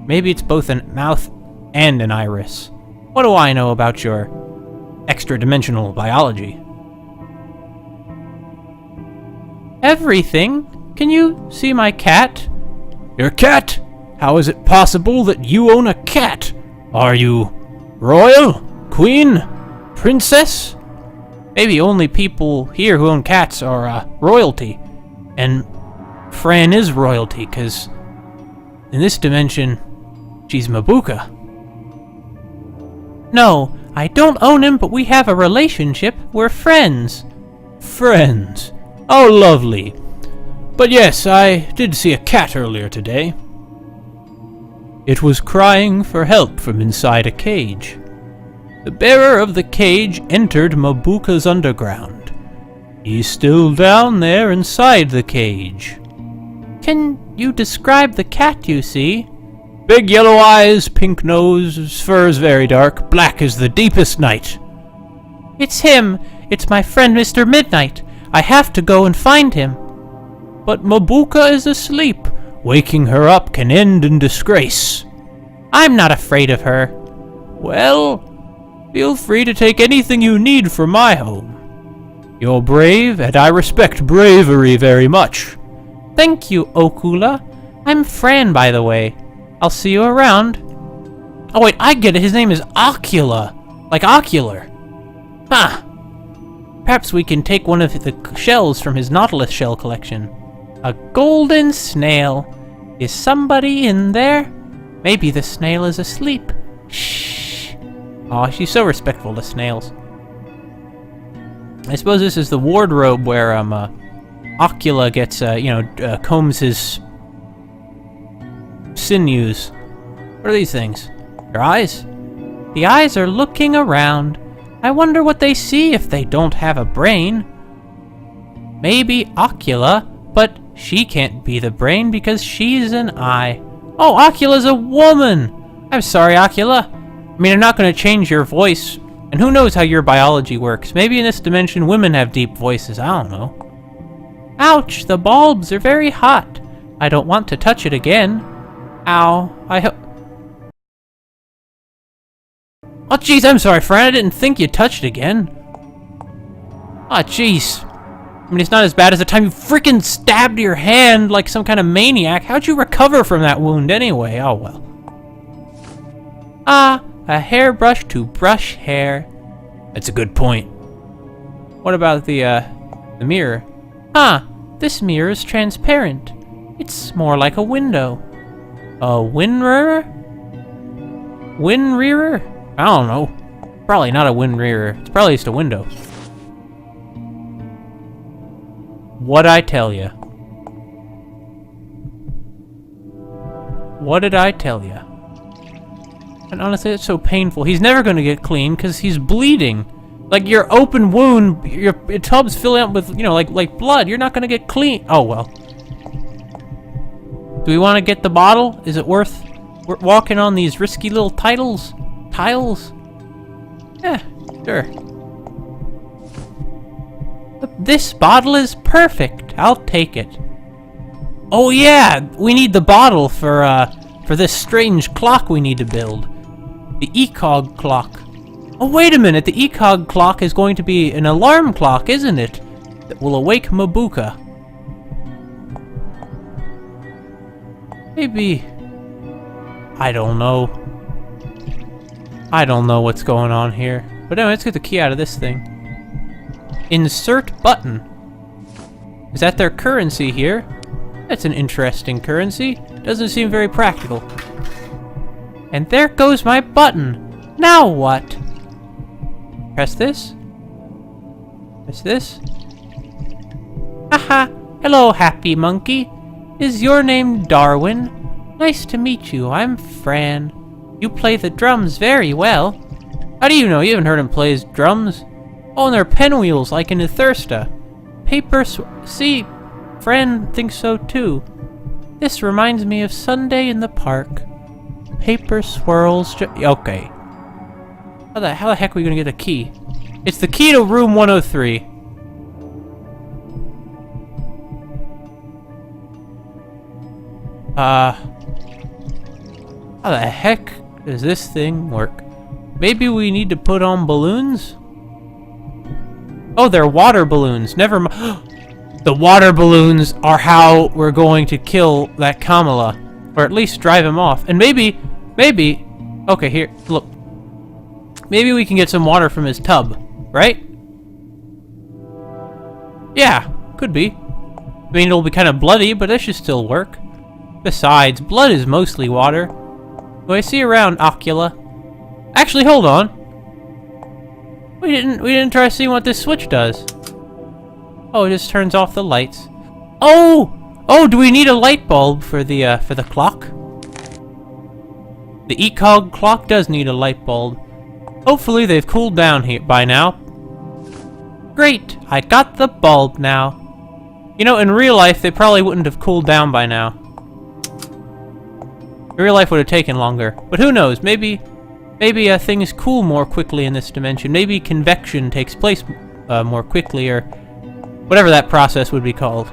Maybe it's both a mouth and an iris. What do I know about your extra-dimensional biology? Everything? Can you see my cat? Your cat? How is it possible that you own a cat? Are you royal? Queen? Princess? Maybe only people here who own cats are royalty. And Fran is royalty, because in this dimension, she's Mabuka. No, I don't own him, but we have a relationship. We're friends. Friends? Oh, lovely. But yes, I did see a cat earlier today. It was crying for help from inside a cage. The bearer of the cage entered Mabuka's underground. He's still down there inside the cage. Can you describe the cat you see? Big yellow eyes, pink nose, his fur is very dark, black as the deepest night. It's him. It's my friend Mr. Midnight. I have to go and find him. But Mabuka is asleep. Waking her up can end in disgrace. I'm not afraid of her. Well, feel free to take anything you need from my home. You're brave, and I respect bravery very much. Thank you, Okula. I'm Fran, by the way. I'll see you around. Oh wait, I get it. His name is Ocula. Like ocular. Huh. Perhaps we can take one of the shells from his Nautilus shell collection. A golden snail. Is somebody in there? Maybe the snail is asleep. Shh. Aw, she's so respectful to snails. I suppose this is the wardrobe where Ocula gets combs his sinews. What are these things? Your eyes? The eyes are looking around. I wonder what they see if they don't have a brain. Maybe Ocula, but she can't be the brain because she's an eye. Oh, Ocula's a woman! I'm sorry, Ocula. I mean, I'm not going to change your voice, and who knows how your biology works. Maybe in this dimension women have deep voices, I don't know. Ouch, the bulbs are very hot. I don't want to touch it again. Ow, Oh, jeez, I'm sorry, Fran. I didn't think you touched it again. Oh, jeez. I mean, it's not as bad as the time you freaking stabbed your hand like some kind of maniac. How'd you recover from that wound anyway? Oh, well. Ah, a hairbrush to brush hair. That's a good point. What about the mirror? Ah, this mirror is transparent. It's more like a window. A wind rearer? Wind rearer? I don't know. Probably not a wind rearer. It's probably just a window. What'd I tell you? What did I tell you? And honestly, it's so painful. He's never going to get clean because he's bleeding. Like your open wound, your tub's filling up with, like blood. You're not going to get clean. Oh, well. Do we want to get the bottle? Is it worth walking on these risky little tiles? Yeah, sure. This bottle is perfect. I'll take it. Oh yeah, we need the bottle for this strange clock we need to build. The Ekog clock. Oh wait a minute, the Ekog clock is going to be an alarm clock, isn't it? That will awake Mabuka. Maybe... I don't know. I don't know what's going on here. But anyway, let's get the key out of this thing. Insert button. Is that their currency here? That's an interesting currency. Doesn't seem very practical. And there goes my button. Now what? Press this. Press this. Haha. Hello, happy monkey. Is your name Darwin? Nice to meet you. I'm Fran. You play the drums very well. How do you know? You haven't heard him play his drums? Oh, and they're pinwheels like in the Thirsta. See, Fran thinks so too. This reminds me of Sunday in the park. Paper swirls. Okay. How the heck are we gonna get a key? It's the key to room 103. How the heck does this thing work? Maybe we need to put on balloons? Oh, they're water balloons. Never mind. The water balloons are how we're going to kill that Kamala. Or at least drive him off. And maybe... Okay, here, look. Maybe we can get some water from his tub, right? Yeah, could be. I mean, it'll be kind of bloody, but that should still work. Besides, blood is mostly water. Do I see you around, Ocula? Actually, hold on. We didn't try seeing what this switch does. Oh, it just turns off the lights. Oh, do we need a light bulb for the clock? The Ekog clock does need a light bulb. Hopefully they've cooled down here by now. Great, I got the bulb now. You know, in real life, they probably wouldn't have cooled down by now. In real life would have taken longer. But who knows, maybe things cool more quickly in this dimension. Maybe convection takes place more quickly, or whatever that process would be called.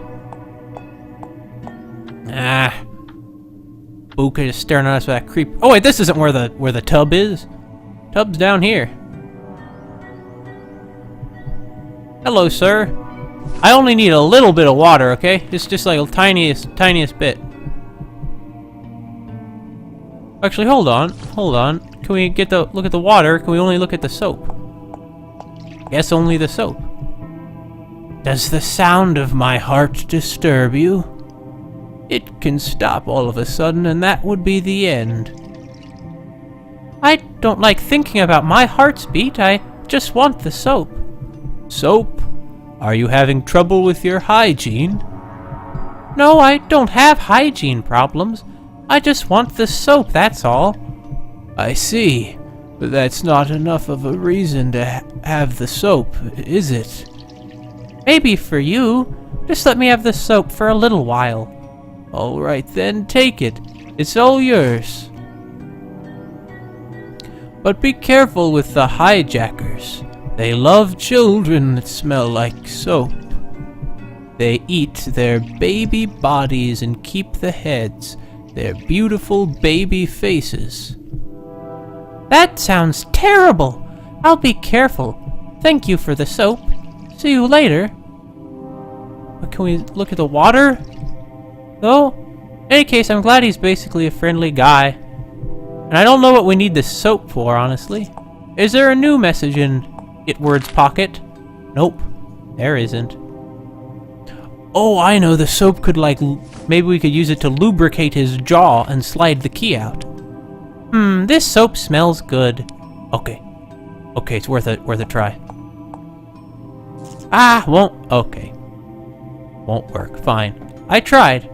Buka is staring at us with that creep. Oh wait, this isn't where the tub is. Tub's down here. Hello, sir. I only need a little bit of water, okay? Just like a tiniest bit. Actually, hold on. Can we look at the water? Can we only look at the soap? Guess only the soap. Does the sound of my heart disturb you? It can stop all of a sudden, and that would be the end. I don't like thinking about my heart's beat. I just want the soap. Soap? Are you having trouble with your hygiene? No, I don't have hygiene problems. I just want the soap, that's all. I see. But that's not enough of a reason to have the soap, is it? Maybe for you. Just let me have the soap for a little while. All right then, take it. It's all yours. But be careful with the hijackers. They love children that smell like soap. They eat their baby bodies and keep the heads, their beautiful baby faces. That sounds terrible. I'll be careful. Thank you for the soap. See you later. Can we look at the water? Though? In any case, I'm glad he's basically a friendly guy. And I don't know what we need the soap for, honestly. Is there a new message in Itward's pocket? Nope. There isn't. Oh, I know. The soap could, maybe we could use it to lubricate his jaw and slide the key out. This soap smells good. Okay. Okay, it's worth a try. Won't. Okay. Won't work. Fine. I tried.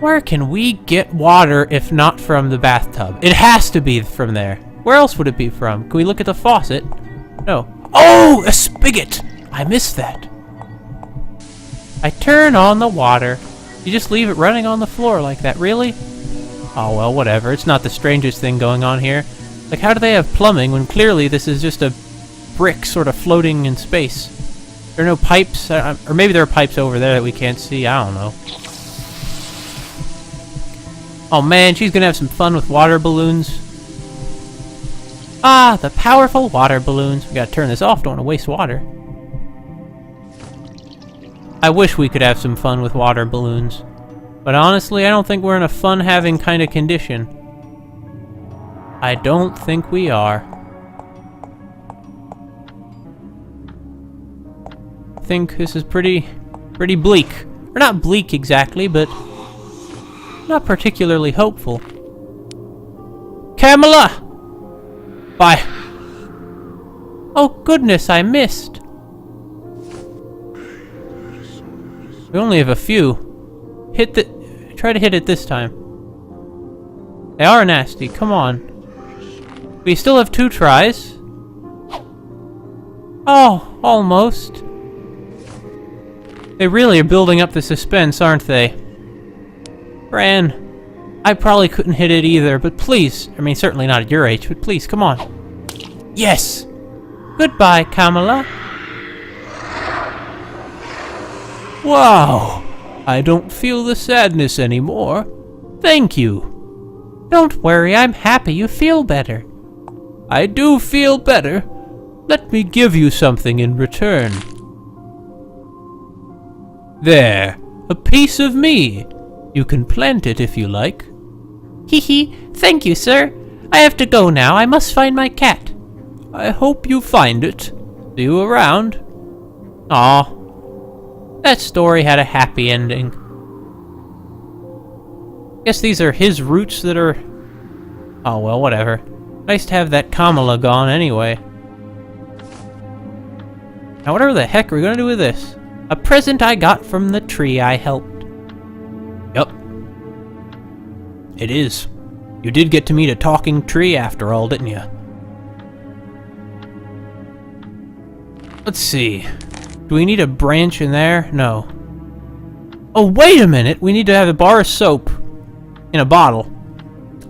Where can we get water if not from the bathtub? It has to be from there. Where else would it be from? Can we look at the faucet? No. Oh, a spigot! I missed that. I turn on the water. You just leave it running on the floor like that, really? Oh, well, whatever. It's not the strangest thing going on here. Like, how do they have plumbing when clearly this is just a brick sort of floating in space? There are no pipes, or maybe there are pipes over there that we can't see. I don't know. Oh man, she's gonna have some fun with water balloons. The powerful water balloons. We gotta turn this off, don't want to waste water. I wish we could have some fun with water balloons. But honestly, I don't think we're in a fun-having kind of condition. I don't think we are. I think this is pretty bleak. Or not bleak exactly, but not particularly hopeful. Camilla! Bye. Oh goodness, I missed. We only have a few. Try to hit it this time. They are nasty, come on. We still have 2 tries. Oh, almost. They really are building up the suspense, aren't they? Fran, I probably couldn't hit it either, but please, I mean, certainly not at your age, but please, come on. Yes! Goodbye, Camilla. Wow! I don't feel the sadness anymore. Thank you. Don't worry, I'm happy you feel better. I do feel better. Let me give you something in return. There, a piece of me. You can plant it if you like. Hee hee, thank you, sir. I have to go now. I must find my cat. I hope you find it. See you around. Aw. That story had a happy ending. Guess these are his roots that are... Oh, well, whatever. Nice to have that Kamala gone anyway. Now, whatever the heck are we gonna do with this? A present I got from the tree I helped. Yup. It is. You did get to meet a talking tree after all, didn't you? Let's see. Do we need a branch in there? No. Oh, wait a minute! We need to have a bar of soap in a bottle.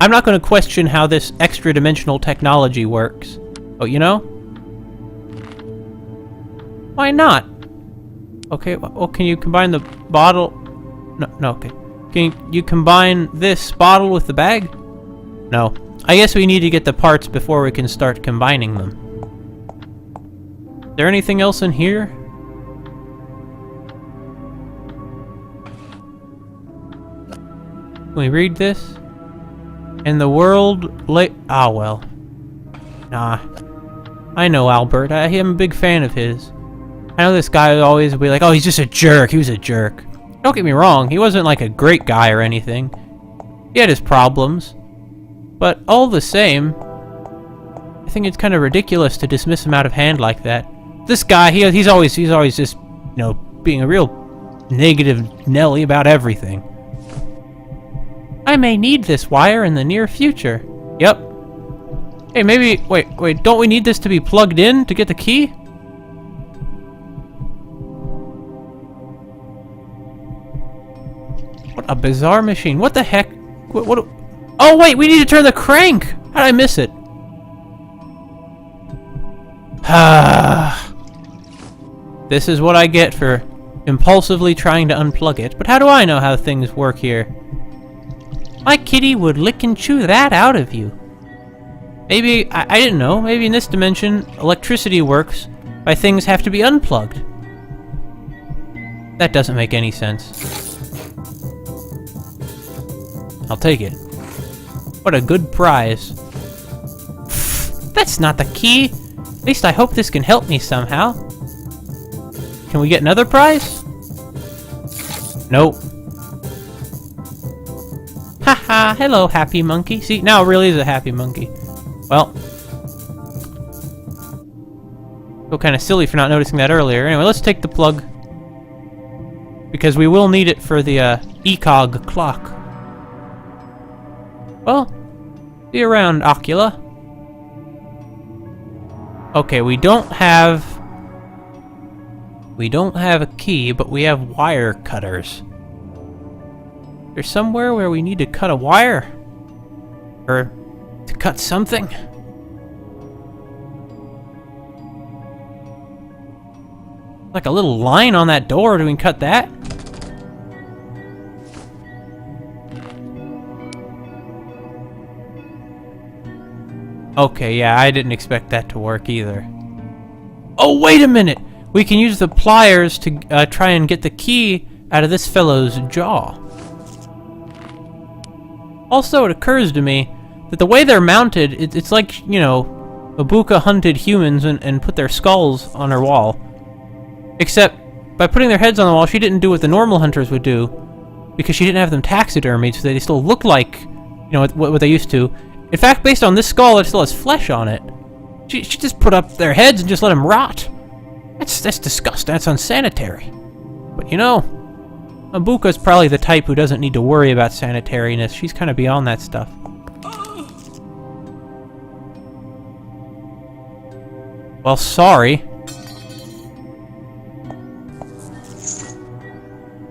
I'm not going to question how this extra-dimensional technology works. Oh, you know? Why not? Okay, well, can you combine the bottle? No, okay. Can you combine this bottle with the bag? No. I guess we need to get the parts before we can start combining them. there anything else in here? Can we read this? In the world ah, well. Nah. I know Albert. I am a big fan of his. I know this guy would always be like, oh, he's just a jerk. He was a jerk. Don't get me wrong. He wasn't like a great guy or anything. He had his problems. But all the same, I think it's kind of ridiculous to dismiss him out of hand like that. This guy, he's always just, you know, being a real negative Nelly about everything. I may need this wire in the near future. Yep. Hey, maybe... Wait, don't we need this to be plugged in to get the key? What a bizarre machine. What the heck? What oh, wait, we need to turn the crank! How did I miss it? This is what I get for impulsively trying to unplug it. But how do I know how things work here? My kitty would lick and chew that out of you. Maybe, I didn't know, maybe in this dimension, electricity works by things have to be unplugged. That doesn't make any sense. I'll take it. What a good prize. That's not the key. At least I hope this can help me somehow. Can we get another prize? Nope. Haha, hello, happy monkey. See, now it really is a happy monkey. Well. Feel kind of silly for not noticing that earlier. Anyway, let's take the plug. Because we will need it for the Ekog clock. Well, see you around, Ocula. Okay, we don't have a key, but we have wire cutters. There's somewhere where we need to cut a wire? Or to cut something? Like a little line on that door, do we cut that? Okay, yeah, I didn't expect that to work either. Oh, wait a minute! We can use the pliers to try and get the key out of this fellow's jaw. Also, it occurs to me that the way they're mounted, it's like, you know, Ibuka hunted humans and put their skulls on her wall. Except, by putting their heads on the wall, she didn't do what the normal hunters would do, because she didn't have them taxidermied, so they still look like, you know, what they used to. In fact, based on this skull, it still has flesh on it. She just put up their heads and just let them rot. That's disgusting. That's unsanitary. But you know, Ibuka's probably the type who doesn't need to worry about sanitariness. She's kind of beyond that stuff. Well, sorry.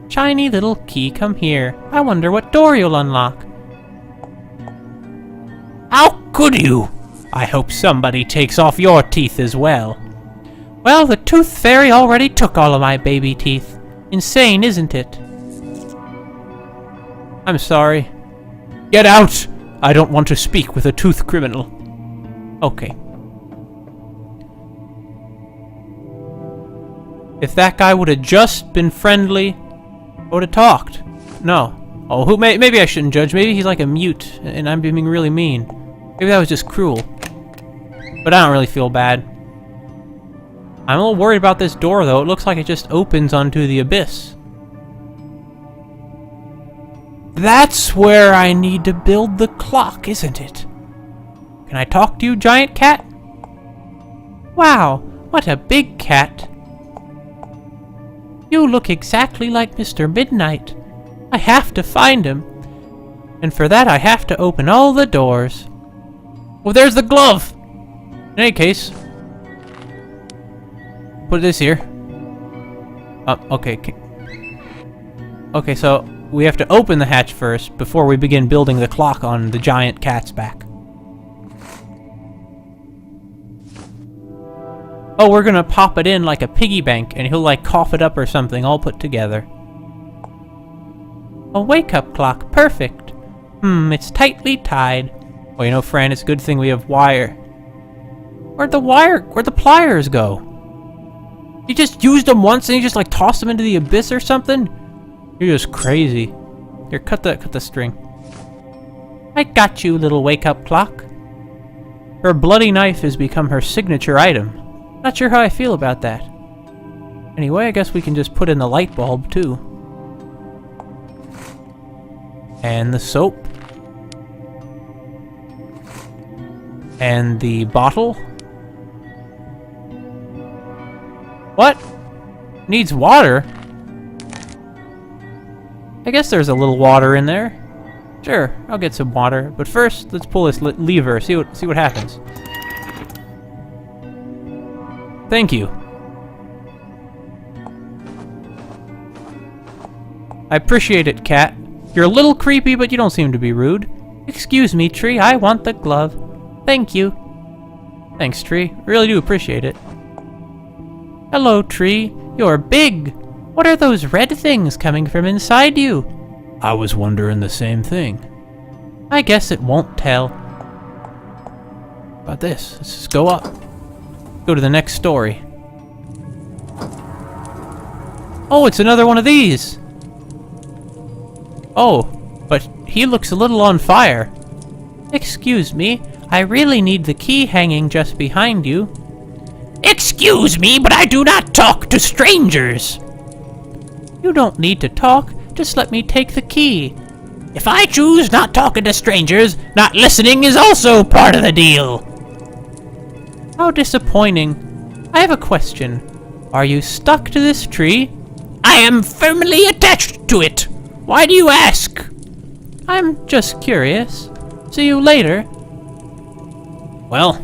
Shiny little key, come here. I wonder what door you'll unlock. How could you? I hope somebody takes off your teeth as well. Well, the tooth fairy already took all of my baby teeth. Insane, isn't it? I'm sorry. Get out! I don't want to speak with a tooth criminal. Okay. If that guy would have just been friendly, I would have talked. No. Oh, maybe I shouldn't judge. Maybe he's like a mute, and I'm being really mean. Maybe that was just cruel. But I don't really feel bad. I'm a little worried about this door, though. It looks like it just opens onto the abyss. That's where I need to build the clock, isn't it? Can I talk to you, giant cat? Wow, what a big cat. You look exactly like Mr. Midnight. I have to find him. And for that, I have to open all the doors. Oh, there's the glove! In any case, put this here. Okay. Okay, so we have to open the hatch first before we begin building the clock on the giant cat's back. Oh, we're gonna pop it in like a piggy bank, and he'll like cough it up or something, all put together. A wake-up clock, perfect. It's tightly tied. Well, you know, Fran, it's a good thing we have wire. Where'd the pliers go? You just used them once and you just like tossed them into the abyss or something? You're just crazy. Here, cut the string. I got you, little wake-up clock. Her bloody knife has become her signature item. Not sure how I feel about that. Anyway, I guess we can just put in the light bulb too. And the soap. And the bottle. What? Needs water? I guess there's a little water in there. Sure, I'll get some water. But first, let's pull this lever, see what happens. Thank you. I appreciate it, cat. You're a little creepy, but you don't seem to be rude. Excuse me, Tree, I want the glove. Thank you. Thanks, Tree. Really do appreciate it. Hello, Tree. You're big. What are those red things coming from inside you? I was wondering the same thing. I guess it won't tell. How about this? Let's just go up. Go to the next story. Oh, it's another one of these! Oh, but he looks a little on fire. Excuse me, I really need the key hanging just behind you. Excuse me, but I do not talk to strangers. You don't need to talk, just let me take the key. If I choose not talking to strangers, not listening is also part of the deal. How disappointing. I have a question. Are you stuck to this tree? I am firmly attached to it. Why do you ask? I'm just curious. See you later. Well,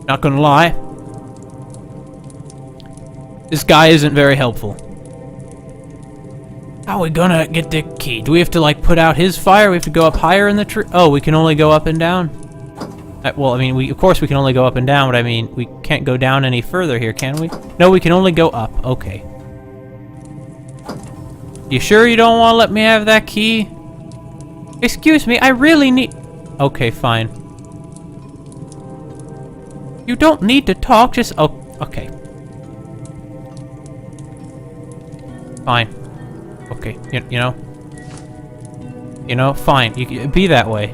not gonna lie, this guy isn't very helpful. How are we gonna get the key? Do we have to like put out his fire? We have to go up higher in the tree? Oh, we can only go up and down? Well, I mean, of course we can only go up and down, but I mean, we can't go down any further here, can we? No, we can only go up. Okay. You sure you don't want to let me have that key? Excuse me, I really need... Okay, fine. You don't need to talk, just... Oh, okay. Fine. Okay, you know? You know, fine. You be that way.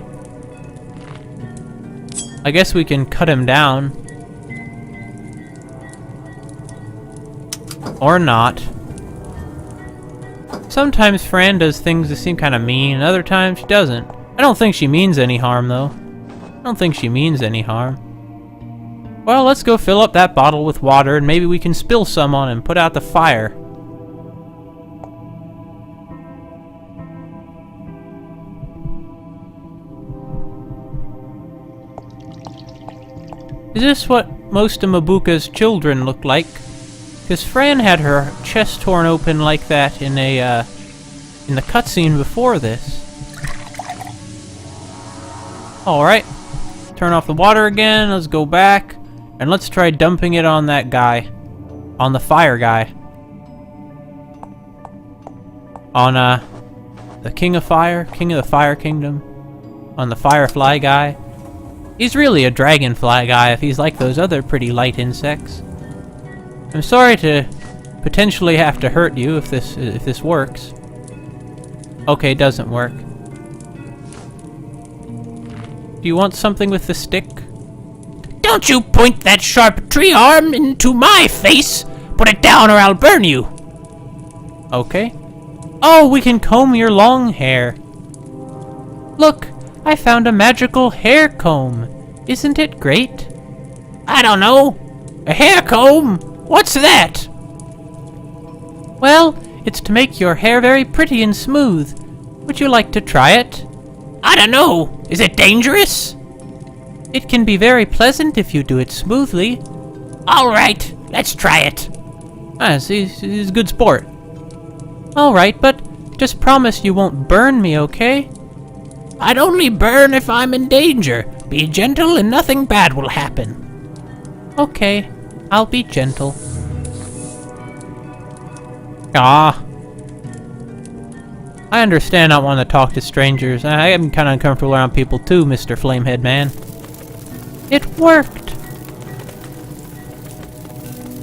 I guess we can cut him down. Or not. Sometimes Fran does things that seem kind of mean, and other times she doesn't. I don't think she means any harm, though. I don't think she means any harm. Well, let's go fill up that bottle with water, and maybe we can spill some on and put out the fire. Is this what most of Mabuka's children look like? Because Fran had her chest torn open like that in a, in the cutscene before this. Alright. Turn off the water again, let's go back. And let's try dumping it on that guy. On the fire guy. On, the King of Fire? King of the Fire Kingdom? On the Firefly guy? He's really a dragonfly guy if he's like those other pretty light insects. I'm sorry to potentially have to hurt you if this works. Okay, it doesn't work. Do you want something with the stick? Don't you point that sharp tree arm into my face! Put it down or I'll burn you! Okay. Oh, we can comb your long hair. Look, I found a magical hair comb. Isn't it great? I don't know. A hair comb? What's that? Well, it's to make your hair very pretty and smooth. Would you like to try it? I don't know. Is it dangerous? It can be very pleasant if you do it smoothly. All right, let's try it. Ah, he's a good sport. All right, but just promise you won't burn me, okay? I'd only burn if I'm in danger. Be gentle and nothing bad will happen. Okay, I'll be gentle. Ah. I understand not wanting to talk to strangers. I am kind of uncomfortable around people too, Mr. Flamehead Man. It worked.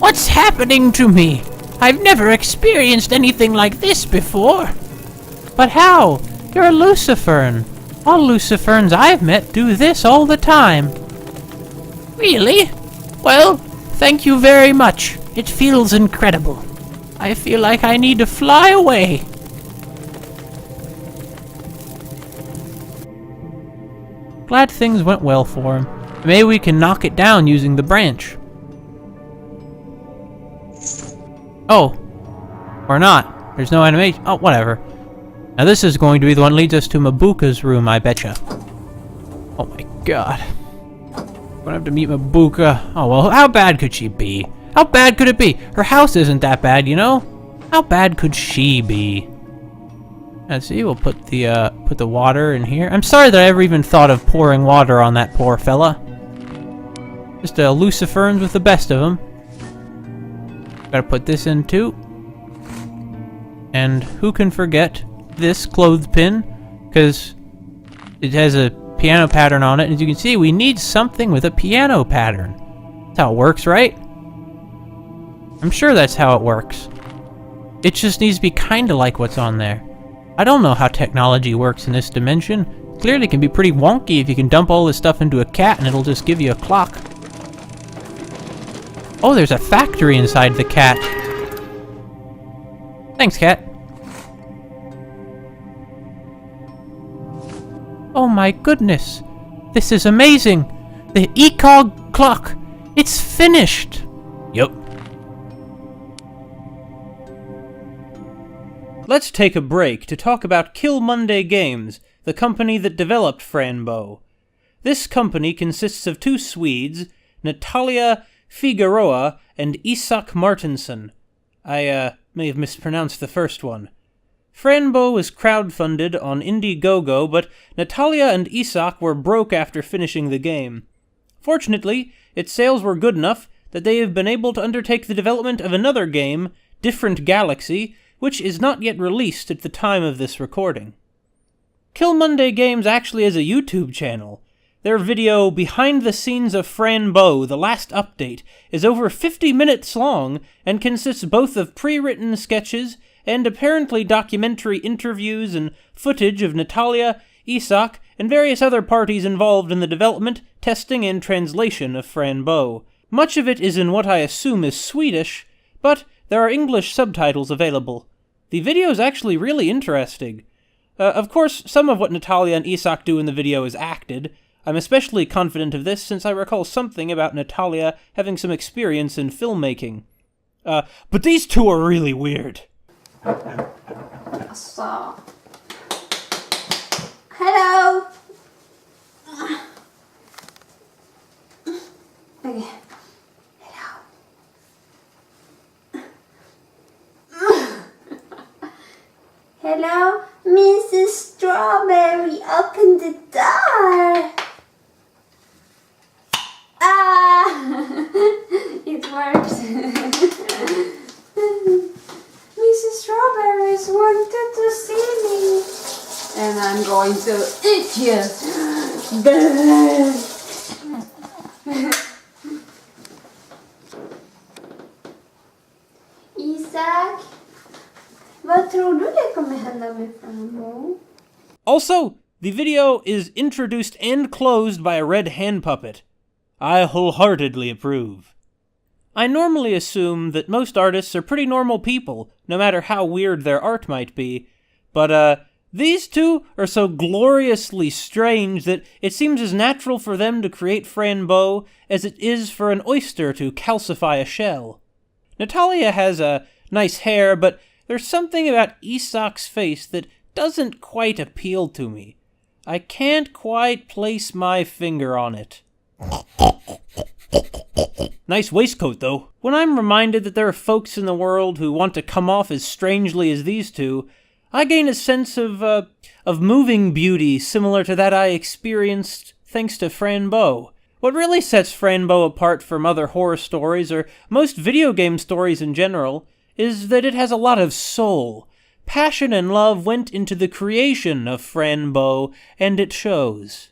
What's happening to me? I've never experienced anything like this before. But how? You're a Lucifern. All Luciferns I've met do this all the time. Really? Well, thank you very much. It feels incredible. I feel like I need to fly away. Glad things went well for him. Maybe we can knock it down using the branch. Oh. Or not. There's no animation. Oh, whatever. Now this is going to be the one that leads us to Mabuka's room, I betcha. Oh my god. I'm gonna have to meet Mabuka. Oh well, how bad could she be? How bad could it be? Her house isn't that bad, you know? How bad could she be? Let's see, we'll put the water in here. I'm sorry that I ever even thought of pouring water on that poor fella. Just Luciferns with the best of them. Gotta put this in too. And who can forget this clothespin? Because it has a piano pattern on it. And as you can see, we need something with a piano pattern. That's how it works, right? I'm sure that's how it works. It just needs to be kind of like what's on there. I don't know how technology works in this dimension. Clearly it can be pretty wonky if you can dump all this stuff into a cat and it'll just give you a clock. Oh, there's a factory inside the cat. Thanks, cat. Oh my goodness. This is amazing. The Ekog clock. It's finished. Yep. Let's take a break to talk about Killmonday Games, the company that developed Fran. This company consists of two Swedes, Natalia Figueroa and Isak Martinsson. I may have mispronounced the first one. Fran was crowdfunded on Indiegogo, but Natalia and Isak were broke after finishing the game. Fortunately, its sales were good enough that they have been able to undertake the development of another game, Different Galaxy, which is not yet released at the time of this recording. Killmonday Games actually has a YouTube channel. Their video, Behind the Scenes of Fran, the last update, is over 50 minutes long and consists both of pre-written sketches and apparently documentary interviews and footage of Natalia, Isak, and various other parties involved in the development, testing, and translation of Fran. Much of it is in what I assume is Swedish, but there are English subtitles available. The video is actually really interesting. Of course, some of what Natalia and Isak do in the video is acted. I'm especially confident of this since I recall something about Natalia having some experience in filmmaking. But these two are really weird. So, hello. Okay. Hello, Mrs. Strawberry, open the door. It works. Mrs. Strawberries wanted to see me. And I'm going to eat you. Isak, vad tror du det kommer hända med Fran? Also, the video is introduced and closed by a red hand puppet. I wholeheartedly approve. I normally assume that most artists are pretty normal people, no matter how weird their art might be, but these two are so gloriously strange that it seems as natural for them to create Fran as it is for an oyster to calcify a shell. Natalia has nice hair, but there's something about Isak's face that doesn't quite appeal to me. I can't quite place my finger on it. Nice waistcoat, though. When I'm reminded that there are folks in the world who want to come off as strangely as these two, I gain a sense of moving beauty similar to that I experienced thanks to Fran. What really sets Fran apart from other horror stories, or most video game stories in general, is that it has a lot of soul. Passion and love went into the creation of Fran, and it shows.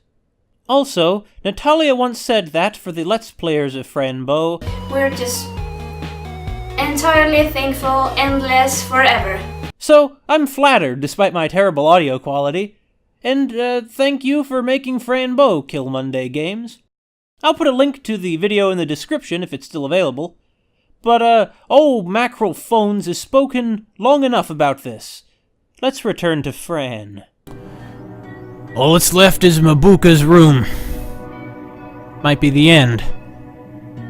Also, Natalia once said that for the Let's Players of Fran, We're just Entirely thankful, endless, forever. So, I'm flattered despite my terrible audio quality. And, thank you for making Fran Killmonday Games. I'll put a link to the video in the description if it's still available. But, old Mackerel Phones has spoken long enough about this. Let's return to Fran. All that's left is Mabuka's room. Might be the end.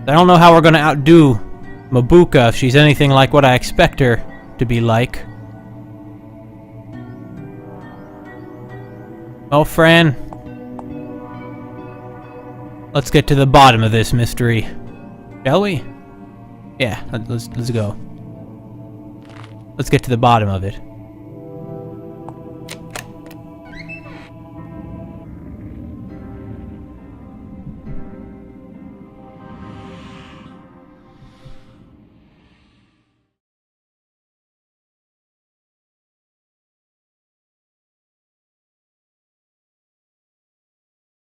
I don't know how we're gonna outdo Mabuka if she's anything like what I expect her to be like. Oh, Fran. Let's get to the bottom of this mystery. Shall we? Yeah, let's go. Let's get to the bottom of it.